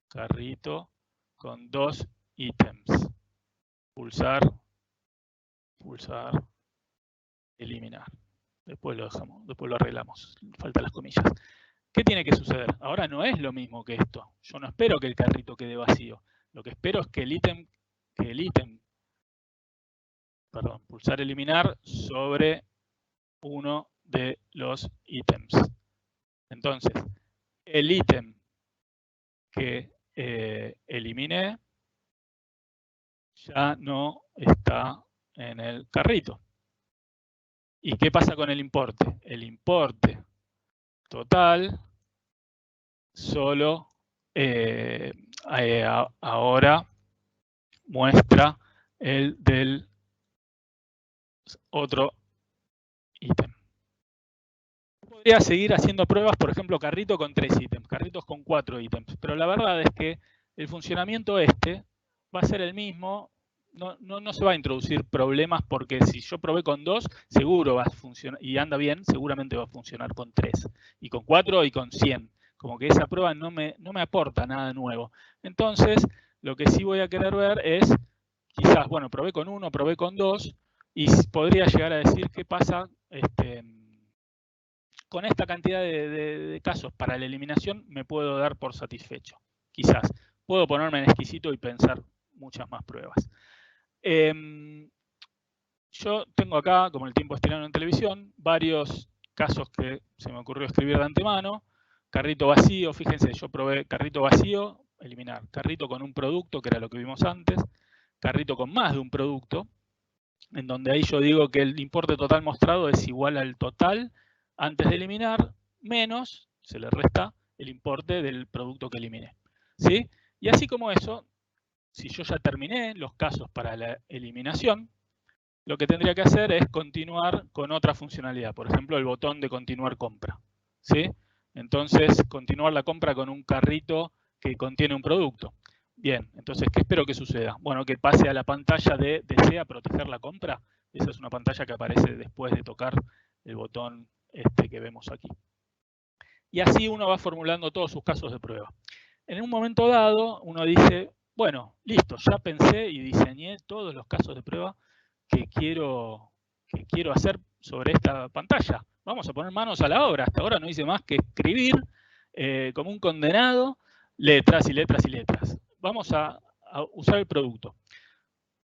Carrito con 2 ítems. Pulsar, eliminar. Después lo dejamos, después lo arreglamos. Faltan las comillas. ¿Qué tiene que suceder? Ahora no es lo mismo que esto. Yo no espero que el carrito quede vacío. Lo que espero es que pulsar eliminar sobre uno de los ítems. Entonces, el ítem que eliminé ya no está en el carrito. ¿Y qué pasa con el importe? El importe total solo ahora muestra el del otro ítem. Podría seguir haciendo pruebas, por ejemplo, carrito con 3 ítems, carritos con 4 ítems, pero la verdad es que el funcionamiento va a ser el mismo. No se va a introducir problemas porque si yo probé con 2, seguro va a funcionar, y anda bien, seguramente va a funcionar con 3, y con 4 y con 100. Como que esa prueba no me aporta nada nuevo. Entonces, lo que sí voy a querer ver es, quizás, bueno, probé con 1, probé con 2, y podría llegar a decir qué pasa con esta cantidad de casos para la eliminación, me puedo dar por satisfecho. Quizás. Puedo ponerme en exquisito y pensar muchas más pruebas. Yo tengo acá, como el tiempo es tirano en televisión, varios casos que se me ocurrió escribir de antemano. Carrito vacío, fíjense, yo probé carrito vacío, eliminar carrito con un producto, que era lo que vimos antes, carrito con más de un producto, en donde ahí yo digo que el importe total mostrado es igual al total antes de eliminar, menos, se le resta el importe del producto que eliminé. ¿Sí? Y así como eso, si yo ya terminé los casos para la eliminación, lo que tendría que hacer es continuar con otra funcionalidad, por ejemplo, el botón de continuar compra. ¿Sí? Entonces, continuar la compra con un carrito que contiene un producto. Bien, entonces, ¿qué espero que suceda? Bueno, que pase a la pantalla de desea proteger la compra. Esa es una pantalla que aparece después de tocar el botón que vemos aquí. Y así uno va formulando todos sus casos de prueba. En un momento dado, uno dice, bueno, listo, ya pensé y diseñé todos los casos de prueba que quiero hacer sobre esta pantalla. Vamos a poner manos a la obra. Hasta ahora no hice más que escribir como un condenado letras y letras y letras. Vamos a usar el producto.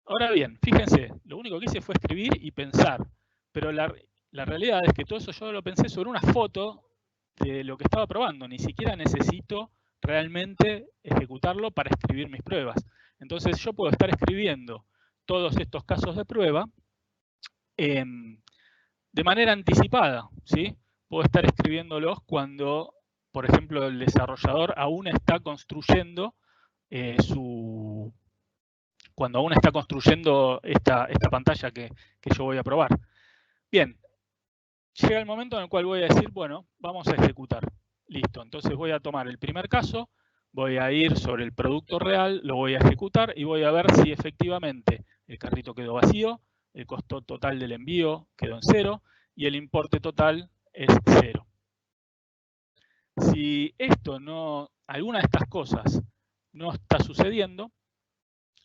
Ahora bien, fíjense, lo único que hice fue escribir y pensar, pero la realidad es que todo eso yo lo pensé sobre una foto de lo que estaba probando. Ni siquiera necesito realmente ejecutarlo para escribir mis pruebas. Entonces yo puedo estar escribiendo todos estos casos de prueba de manera anticipada, ¿sí? Puedo estar escribiéndolos cuando, por ejemplo, el desarrollador aún está construyendo cuando aún está construyendo esta pantalla que yo voy a probar. Bien, llega el momento en el cual voy a decir, bueno, vamos a ejecutar. Listo, entonces voy a tomar el primer caso, voy a ir sobre el producto real, lo voy a ejecutar y voy a ver si efectivamente el carrito quedó vacío, el costo total del envío quedó en 0 y el importe total es 0. Si alguna de estas cosas no está sucediendo,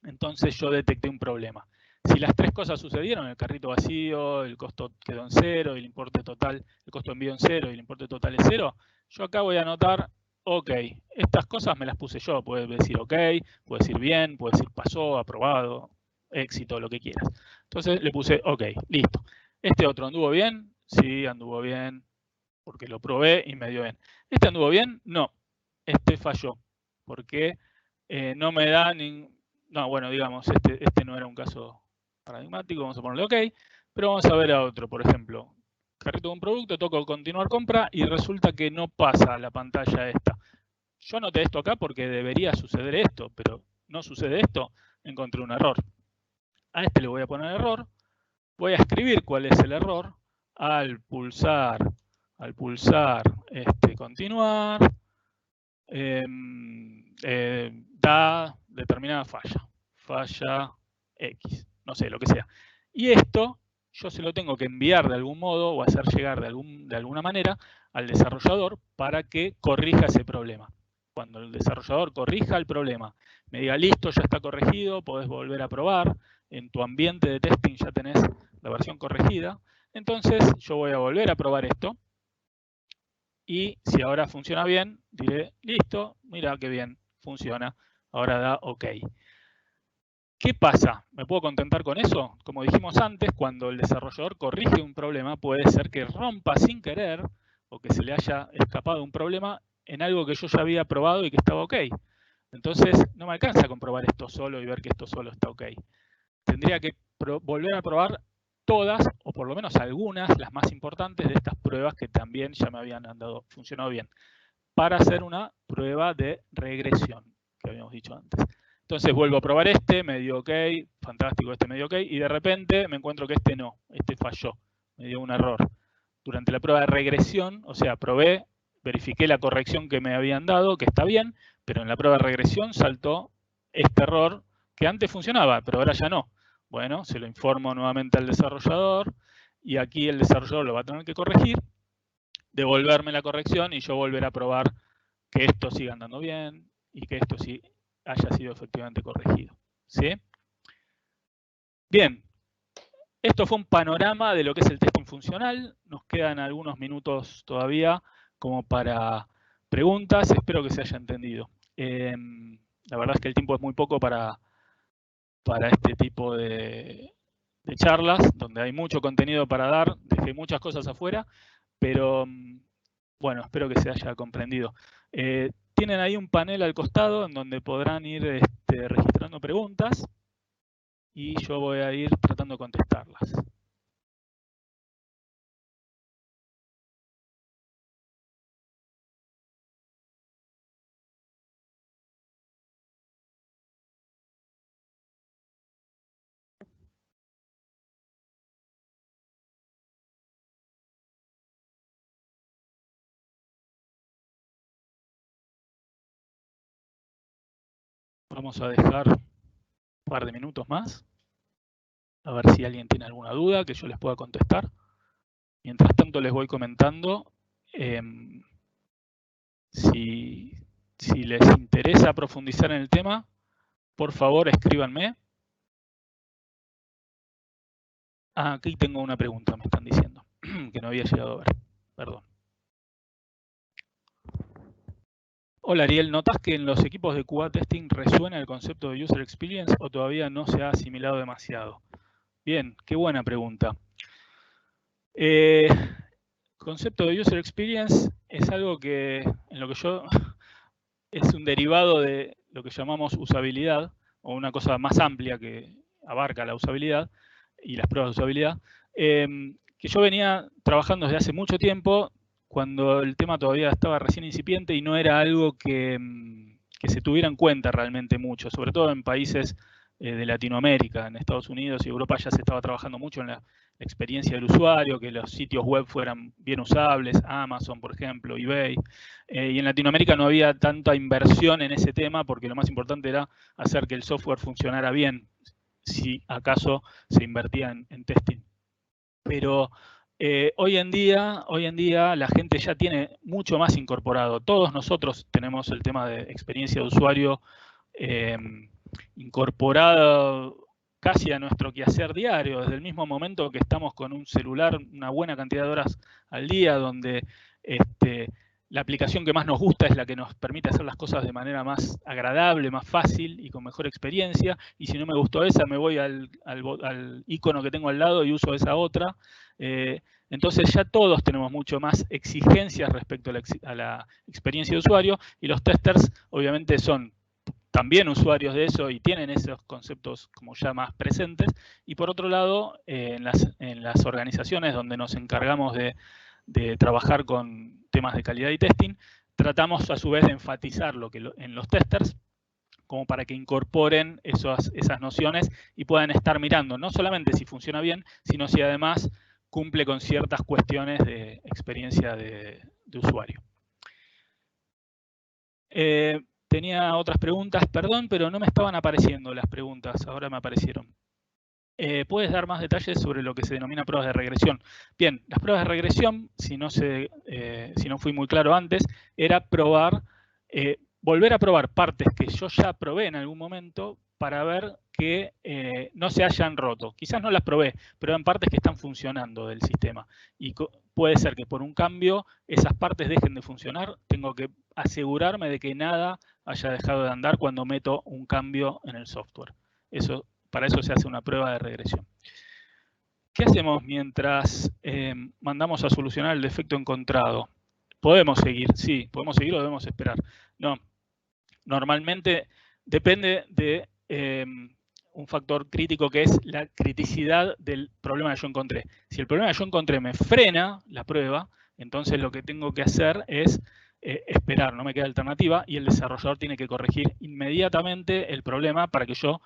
entonces yo detecté un problema. Si las tres cosas sucedieron, el carrito vacío, el costo quedó en 0, el importe total, el costo de envío en 0 y el importe total es 0, yo acá voy a anotar, ok, estas cosas me las puse yo. Puedes decir ok, puedes decir bien, puedes decir pasó, aprobado, éxito, lo que quieras. Entonces le puse ok, listo. ¿Este otro anduvo bien? Sí, anduvo bien, porque lo probé y me dio bien. ¿Este anduvo bien? No, este falló, porque no me da ningún... No, bueno, digamos, este no era un caso paradigmático, vamos a ponerle OK, pero vamos a ver a otro, por ejemplo. Carrito de un producto, toco continuar compra y resulta que no pasa la pantalla esta. Yo anoté esto acá porque debería suceder esto, pero no sucede esto, encontré un error. A este le voy a poner error, voy a escribir cuál es el error, al pulsar continuar, da determinada falla X, no sé, lo que sea. Y esto yo se lo tengo que enviar de algún modo o hacer llegar de alguna manera al desarrollador para que corrija ese problema. Cuando el desarrollador corrija el problema, me diga listo, ya está corregido, podés volver a probar, en tu ambiente de testing ya tenés la versión corregida, entonces yo voy a volver a probar esto. Y si ahora funciona bien, diré, listo, mira qué bien, funciona. Ahora da OK. ¿Qué pasa? ¿Me puedo contentar con eso? Como dijimos antes, cuando el desarrollador corrige un problema, puede ser que rompa sin querer o que se le haya escapado un problema en algo que yo ya había probado y que estaba OK. Entonces, no me alcanza a comprobar esto solo y ver que esto solo está OK. Tendría que volver a probar todas, o por lo menos algunas, las más importantes de estas pruebas que también ya me habían funcionado bien, para hacer una prueba de regresión, que habíamos dicho antes. Entonces vuelvo a probar me dio OK, fantástico, me dio OK, y de repente me encuentro que no, falló, me dio un error. Durante la prueba de regresión, o sea, probé, verifiqué la corrección que me habían dado, que está bien, pero en la prueba de regresión saltó este error que antes funcionaba, pero ahora ya no. Bueno, se lo informo nuevamente al desarrollador y aquí el desarrollador lo va a tener que corregir, devolverme la corrección y yo volver a probar que esto siga andando bien y que esto sí haya sido efectivamente corregido. ¿Sí? Bien, esto fue un panorama de lo que es el testing funcional. Nos quedan algunos minutos todavía como para preguntas. Espero que se haya entendido. La verdad es que el tiempo es muy poco para este tipo de charlas, donde hay mucho contenido para dar. Dejé muchas cosas afuera, pero bueno, espero que se haya comprendido. tienen ahí un panel al costado en donde podrán ir registrando preguntas y yo voy a ir tratando de contestarlas. Vamos a dejar un par de minutos más, a ver si alguien tiene alguna duda que yo les pueda contestar. Mientras tanto les voy comentando si les interesa profundizar en el tema, por favor escríbanme. Ah, aquí tengo una pregunta, me están diciendo, que no había llegado a ver. Perdón. Hola Ariel, ¿notas que en los equipos de QA Testing resuena el concepto de User Experience o todavía no se ha asimilado demasiado? Bien, qué buena pregunta. Concepto de User Experience es algo que, en lo que yo, es un derivado de lo que llamamos usabilidad, o una cosa más amplia que abarca la usabilidad y las pruebas de usabilidad, que yo venía trabajando desde hace mucho tiempo, cuando el tema todavía estaba recién incipiente y no era algo que se tuviera en cuenta realmente mucho, sobre todo en países de Latinoamérica. En Estados Unidos y Europa ya se estaba trabajando mucho en la experiencia del usuario, que los sitios web fueran bien usables, Amazon, por ejemplo, eBay. Y en Latinoamérica no había tanta inversión en ese tema porque lo más importante era hacer que el software funcionara bien, si acaso se invertía en testing. Pero hoy en día la gente ya tiene mucho más incorporado. Todos nosotros tenemos el tema de experiencia de usuario incorporado casi a nuestro quehacer diario, desde el mismo momento que estamos con un celular una buena cantidad de horas al día, donde la aplicación que más nos gusta es la que nos permite hacer las cosas de manera más agradable, más fácil y con mejor experiencia. Y si no me gustó esa, me voy al icono que tengo al lado y uso esa otra. Entonces ya todos tenemos mucho más exigencias respecto a la experiencia de usuario, y los testers obviamente son también usuarios de eso y tienen esos conceptos como ya más presentes. Y por otro lado, en las organizaciones donde nos encargamos de trabajar con temas de calidad y testing, tratamos a su vez de enfatizarlo en los testers, como para que incorporen esas nociones y puedan estar mirando no solamente si funciona bien, sino si además cumple con ciertas cuestiones de experiencia de usuario. Tenía otras preguntas, perdón, pero no me estaban apareciendo las preguntas, ahora me aparecieron. ¿Puedes dar más detalles sobre lo que se denomina pruebas de regresión? Bien, las pruebas de regresión, si no fui muy claro antes, era volver a probar partes que yo ya probé en algún momento para ver que no se hayan roto. Quizás no las probé, pero eran partes que están funcionando del sistema. Y puede ser que por un cambio esas partes dejen de funcionar. Tengo que asegurarme de que nada haya dejado de andar cuando meto un cambio en el software. Para eso se hace una prueba de regresión. ¿Qué hacemos mientras mandamos a solucionar el defecto encontrado? ¿Podemos seguir? Sí, podemos seguir o debemos esperar. No, normalmente depende de un factor crítico que es la criticidad del problema que yo encontré. Si el problema que yo encontré me frena la prueba, entonces lo que tengo que hacer es esperar, no me queda alternativa, y el desarrollador tiene que corregir inmediatamente el problema para que yo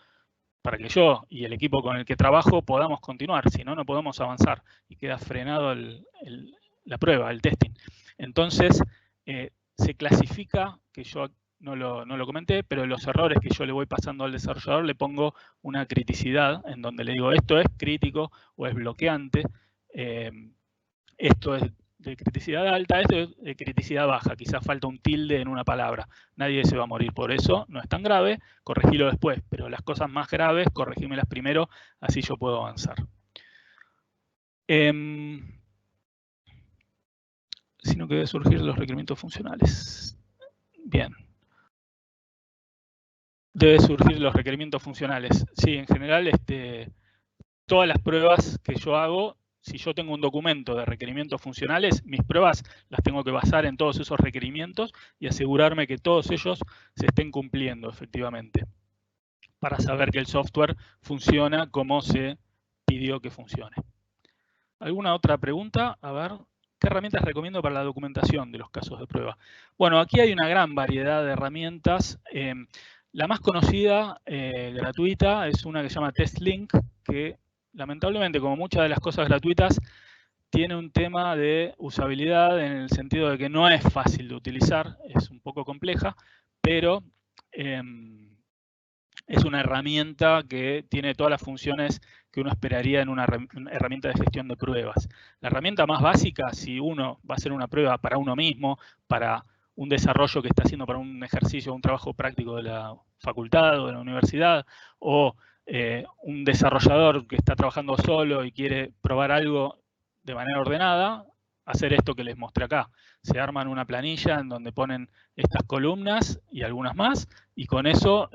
y el equipo con el que trabajo podamos continuar, si no, no podemos avanzar y queda frenado la prueba, el testing. Entonces, se clasifica, que yo no lo comenté, pero los errores que yo le voy pasando al desarrollador le pongo una criticidad en donde le digo esto es crítico o es bloqueante, esto es de criticidad alta, esto es de criticidad baja, quizás falta un tilde en una palabra. Nadie se va a morir por eso, no es tan grave, corregilo después, pero las cosas más graves, corregímelas primero, así yo puedo avanzar. Sino que debe surgir los requerimientos funcionales. Bien. Debe surgir los requerimientos funcionales. Sí, en general, todas las pruebas que yo hago si yo tengo un documento de requerimientos funcionales, mis pruebas las tengo que basar en todos esos requerimientos y asegurarme que todos ellos se estén cumpliendo efectivamente, para saber que el software funciona como se pidió que funcione. ¿Alguna otra pregunta? A ver, ¿qué herramientas recomiendo para la documentación de los casos de prueba? Bueno, aquí hay una gran variedad de herramientas. La más conocida, gratuita, es una que se llama TestLink, que lamentablemente, como muchas de las cosas gratuitas, tiene un tema de usabilidad en el sentido de que no es fácil de utilizar, es un poco compleja, pero es una herramienta que tiene todas las funciones que uno esperaría en una herramienta de gestión de pruebas. La herramienta más básica, si uno va a hacer una prueba para uno mismo, para un desarrollo que está haciendo para un ejercicio, un trabajo práctico de la facultad o de la universidad, o un desarrollador que está trabajando solo y quiere probar algo de manera ordenada, hacer esto que les mostré acá. Se arman una planilla en donde ponen estas columnas y algunas más, y con eso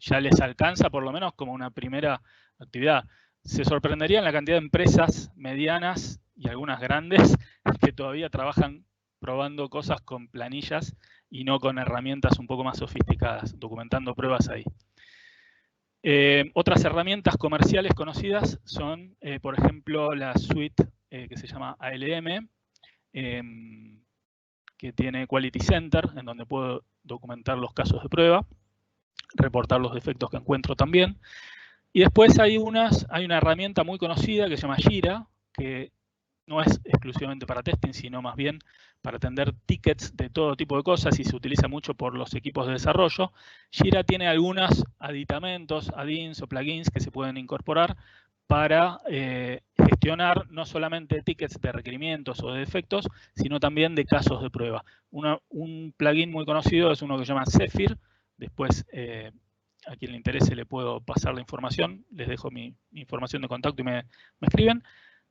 ya les alcanza por lo menos como una primera actividad. Se sorprenderían la cantidad de empresas medianas y algunas grandes que todavía trabajan probando cosas con planillas y no con herramientas un poco más sofisticadas, documentando pruebas ahí. Otras herramientas comerciales conocidas son, por ejemplo, la suite que se llama ALM, que tiene Quality Center, en donde puedo documentar los casos de prueba, reportar los defectos que encuentro también. Y después hay una herramienta muy conocida que se llama Jira, que no es exclusivamente para testing, sino más bien para atender tickets de todo tipo de cosas y se utiliza mucho por los equipos de desarrollo. Jira tiene algunos aditamentos, add-ins o plugins que se pueden incorporar para gestionar no solamente tickets de requerimientos o de defectos, sino también de casos de prueba. Un plugin muy conocido es uno que se llama Zephyr. Después, a quien le interese le puedo pasar la información. Les dejo mi información de contacto y me escriben.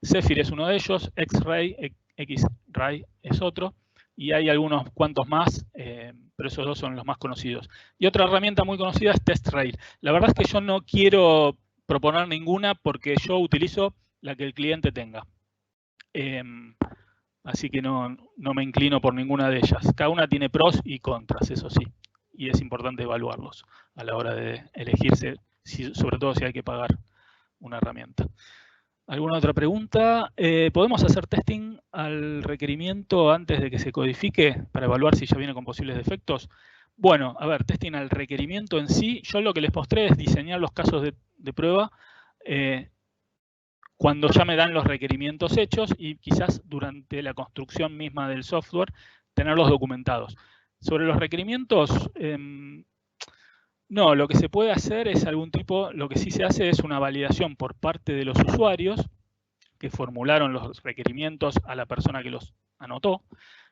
Zephyr es uno de ellos, X-Ray es otro, y hay algunos cuantos más, pero esos dos son los más conocidos. Y otra herramienta muy conocida es TestRail. La verdad es que yo no quiero proponer ninguna porque yo utilizo la que el cliente tenga. Así que no me inclino por ninguna de ellas. Cada una tiene pros y contras, eso sí, y es importante evaluarlos a la hora de elegirse, sobre todo si hay que pagar una herramienta. ¿Alguna otra pregunta? ¿Podemos hacer testing al requerimiento antes de que se codifique para evaluar si ya viene con posibles defectos? Bueno, a ver, testing al requerimiento en sí. Yo lo que les mostré es diseñar los casos de prueba cuando ya me dan los requerimientos hechos y quizás durante la construcción misma del software tenerlos documentados. Sobre los requerimientos, no, lo que se puede hacer es lo que sí se hace es una validación por parte de los usuarios que formularon los requerimientos a la persona que los anotó.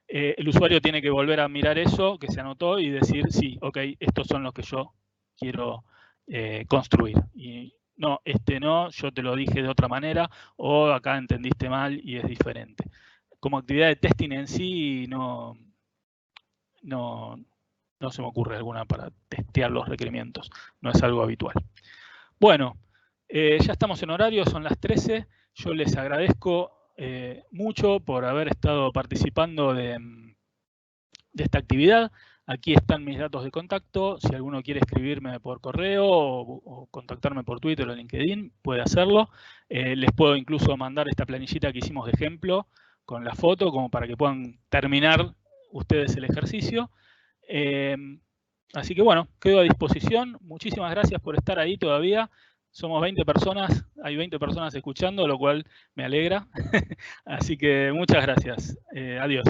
El usuario tiene que volver a mirar eso que se anotó y decir, sí, ok, estos son los que yo quiero construir. Y no, no, yo te lo dije de otra manera, o acá entendiste mal y es diferente. Como actividad de testing en sí, no se me ocurre alguna para testear los requerimientos. No es algo habitual. Bueno, ya estamos en horario, son las 13. Yo les agradezco mucho por haber estado participando de esta actividad. Aquí están mis datos de contacto. Si alguno quiere escribirme por correo o contactarme por Twitter o LinkedIn, puede hacerlo. Les puedo incluso mandar esta planillita que hicimos de ejemplo con la foto, como para que puedan terminar ustedes el ejercicio. Así que bueno, quedo a disposición. Muchísimas gracias por estar ahí todavía. Somos 20 personas, hay 20 personas escuchando, lo cual me alegra. Así que muchas gracias. Adiós.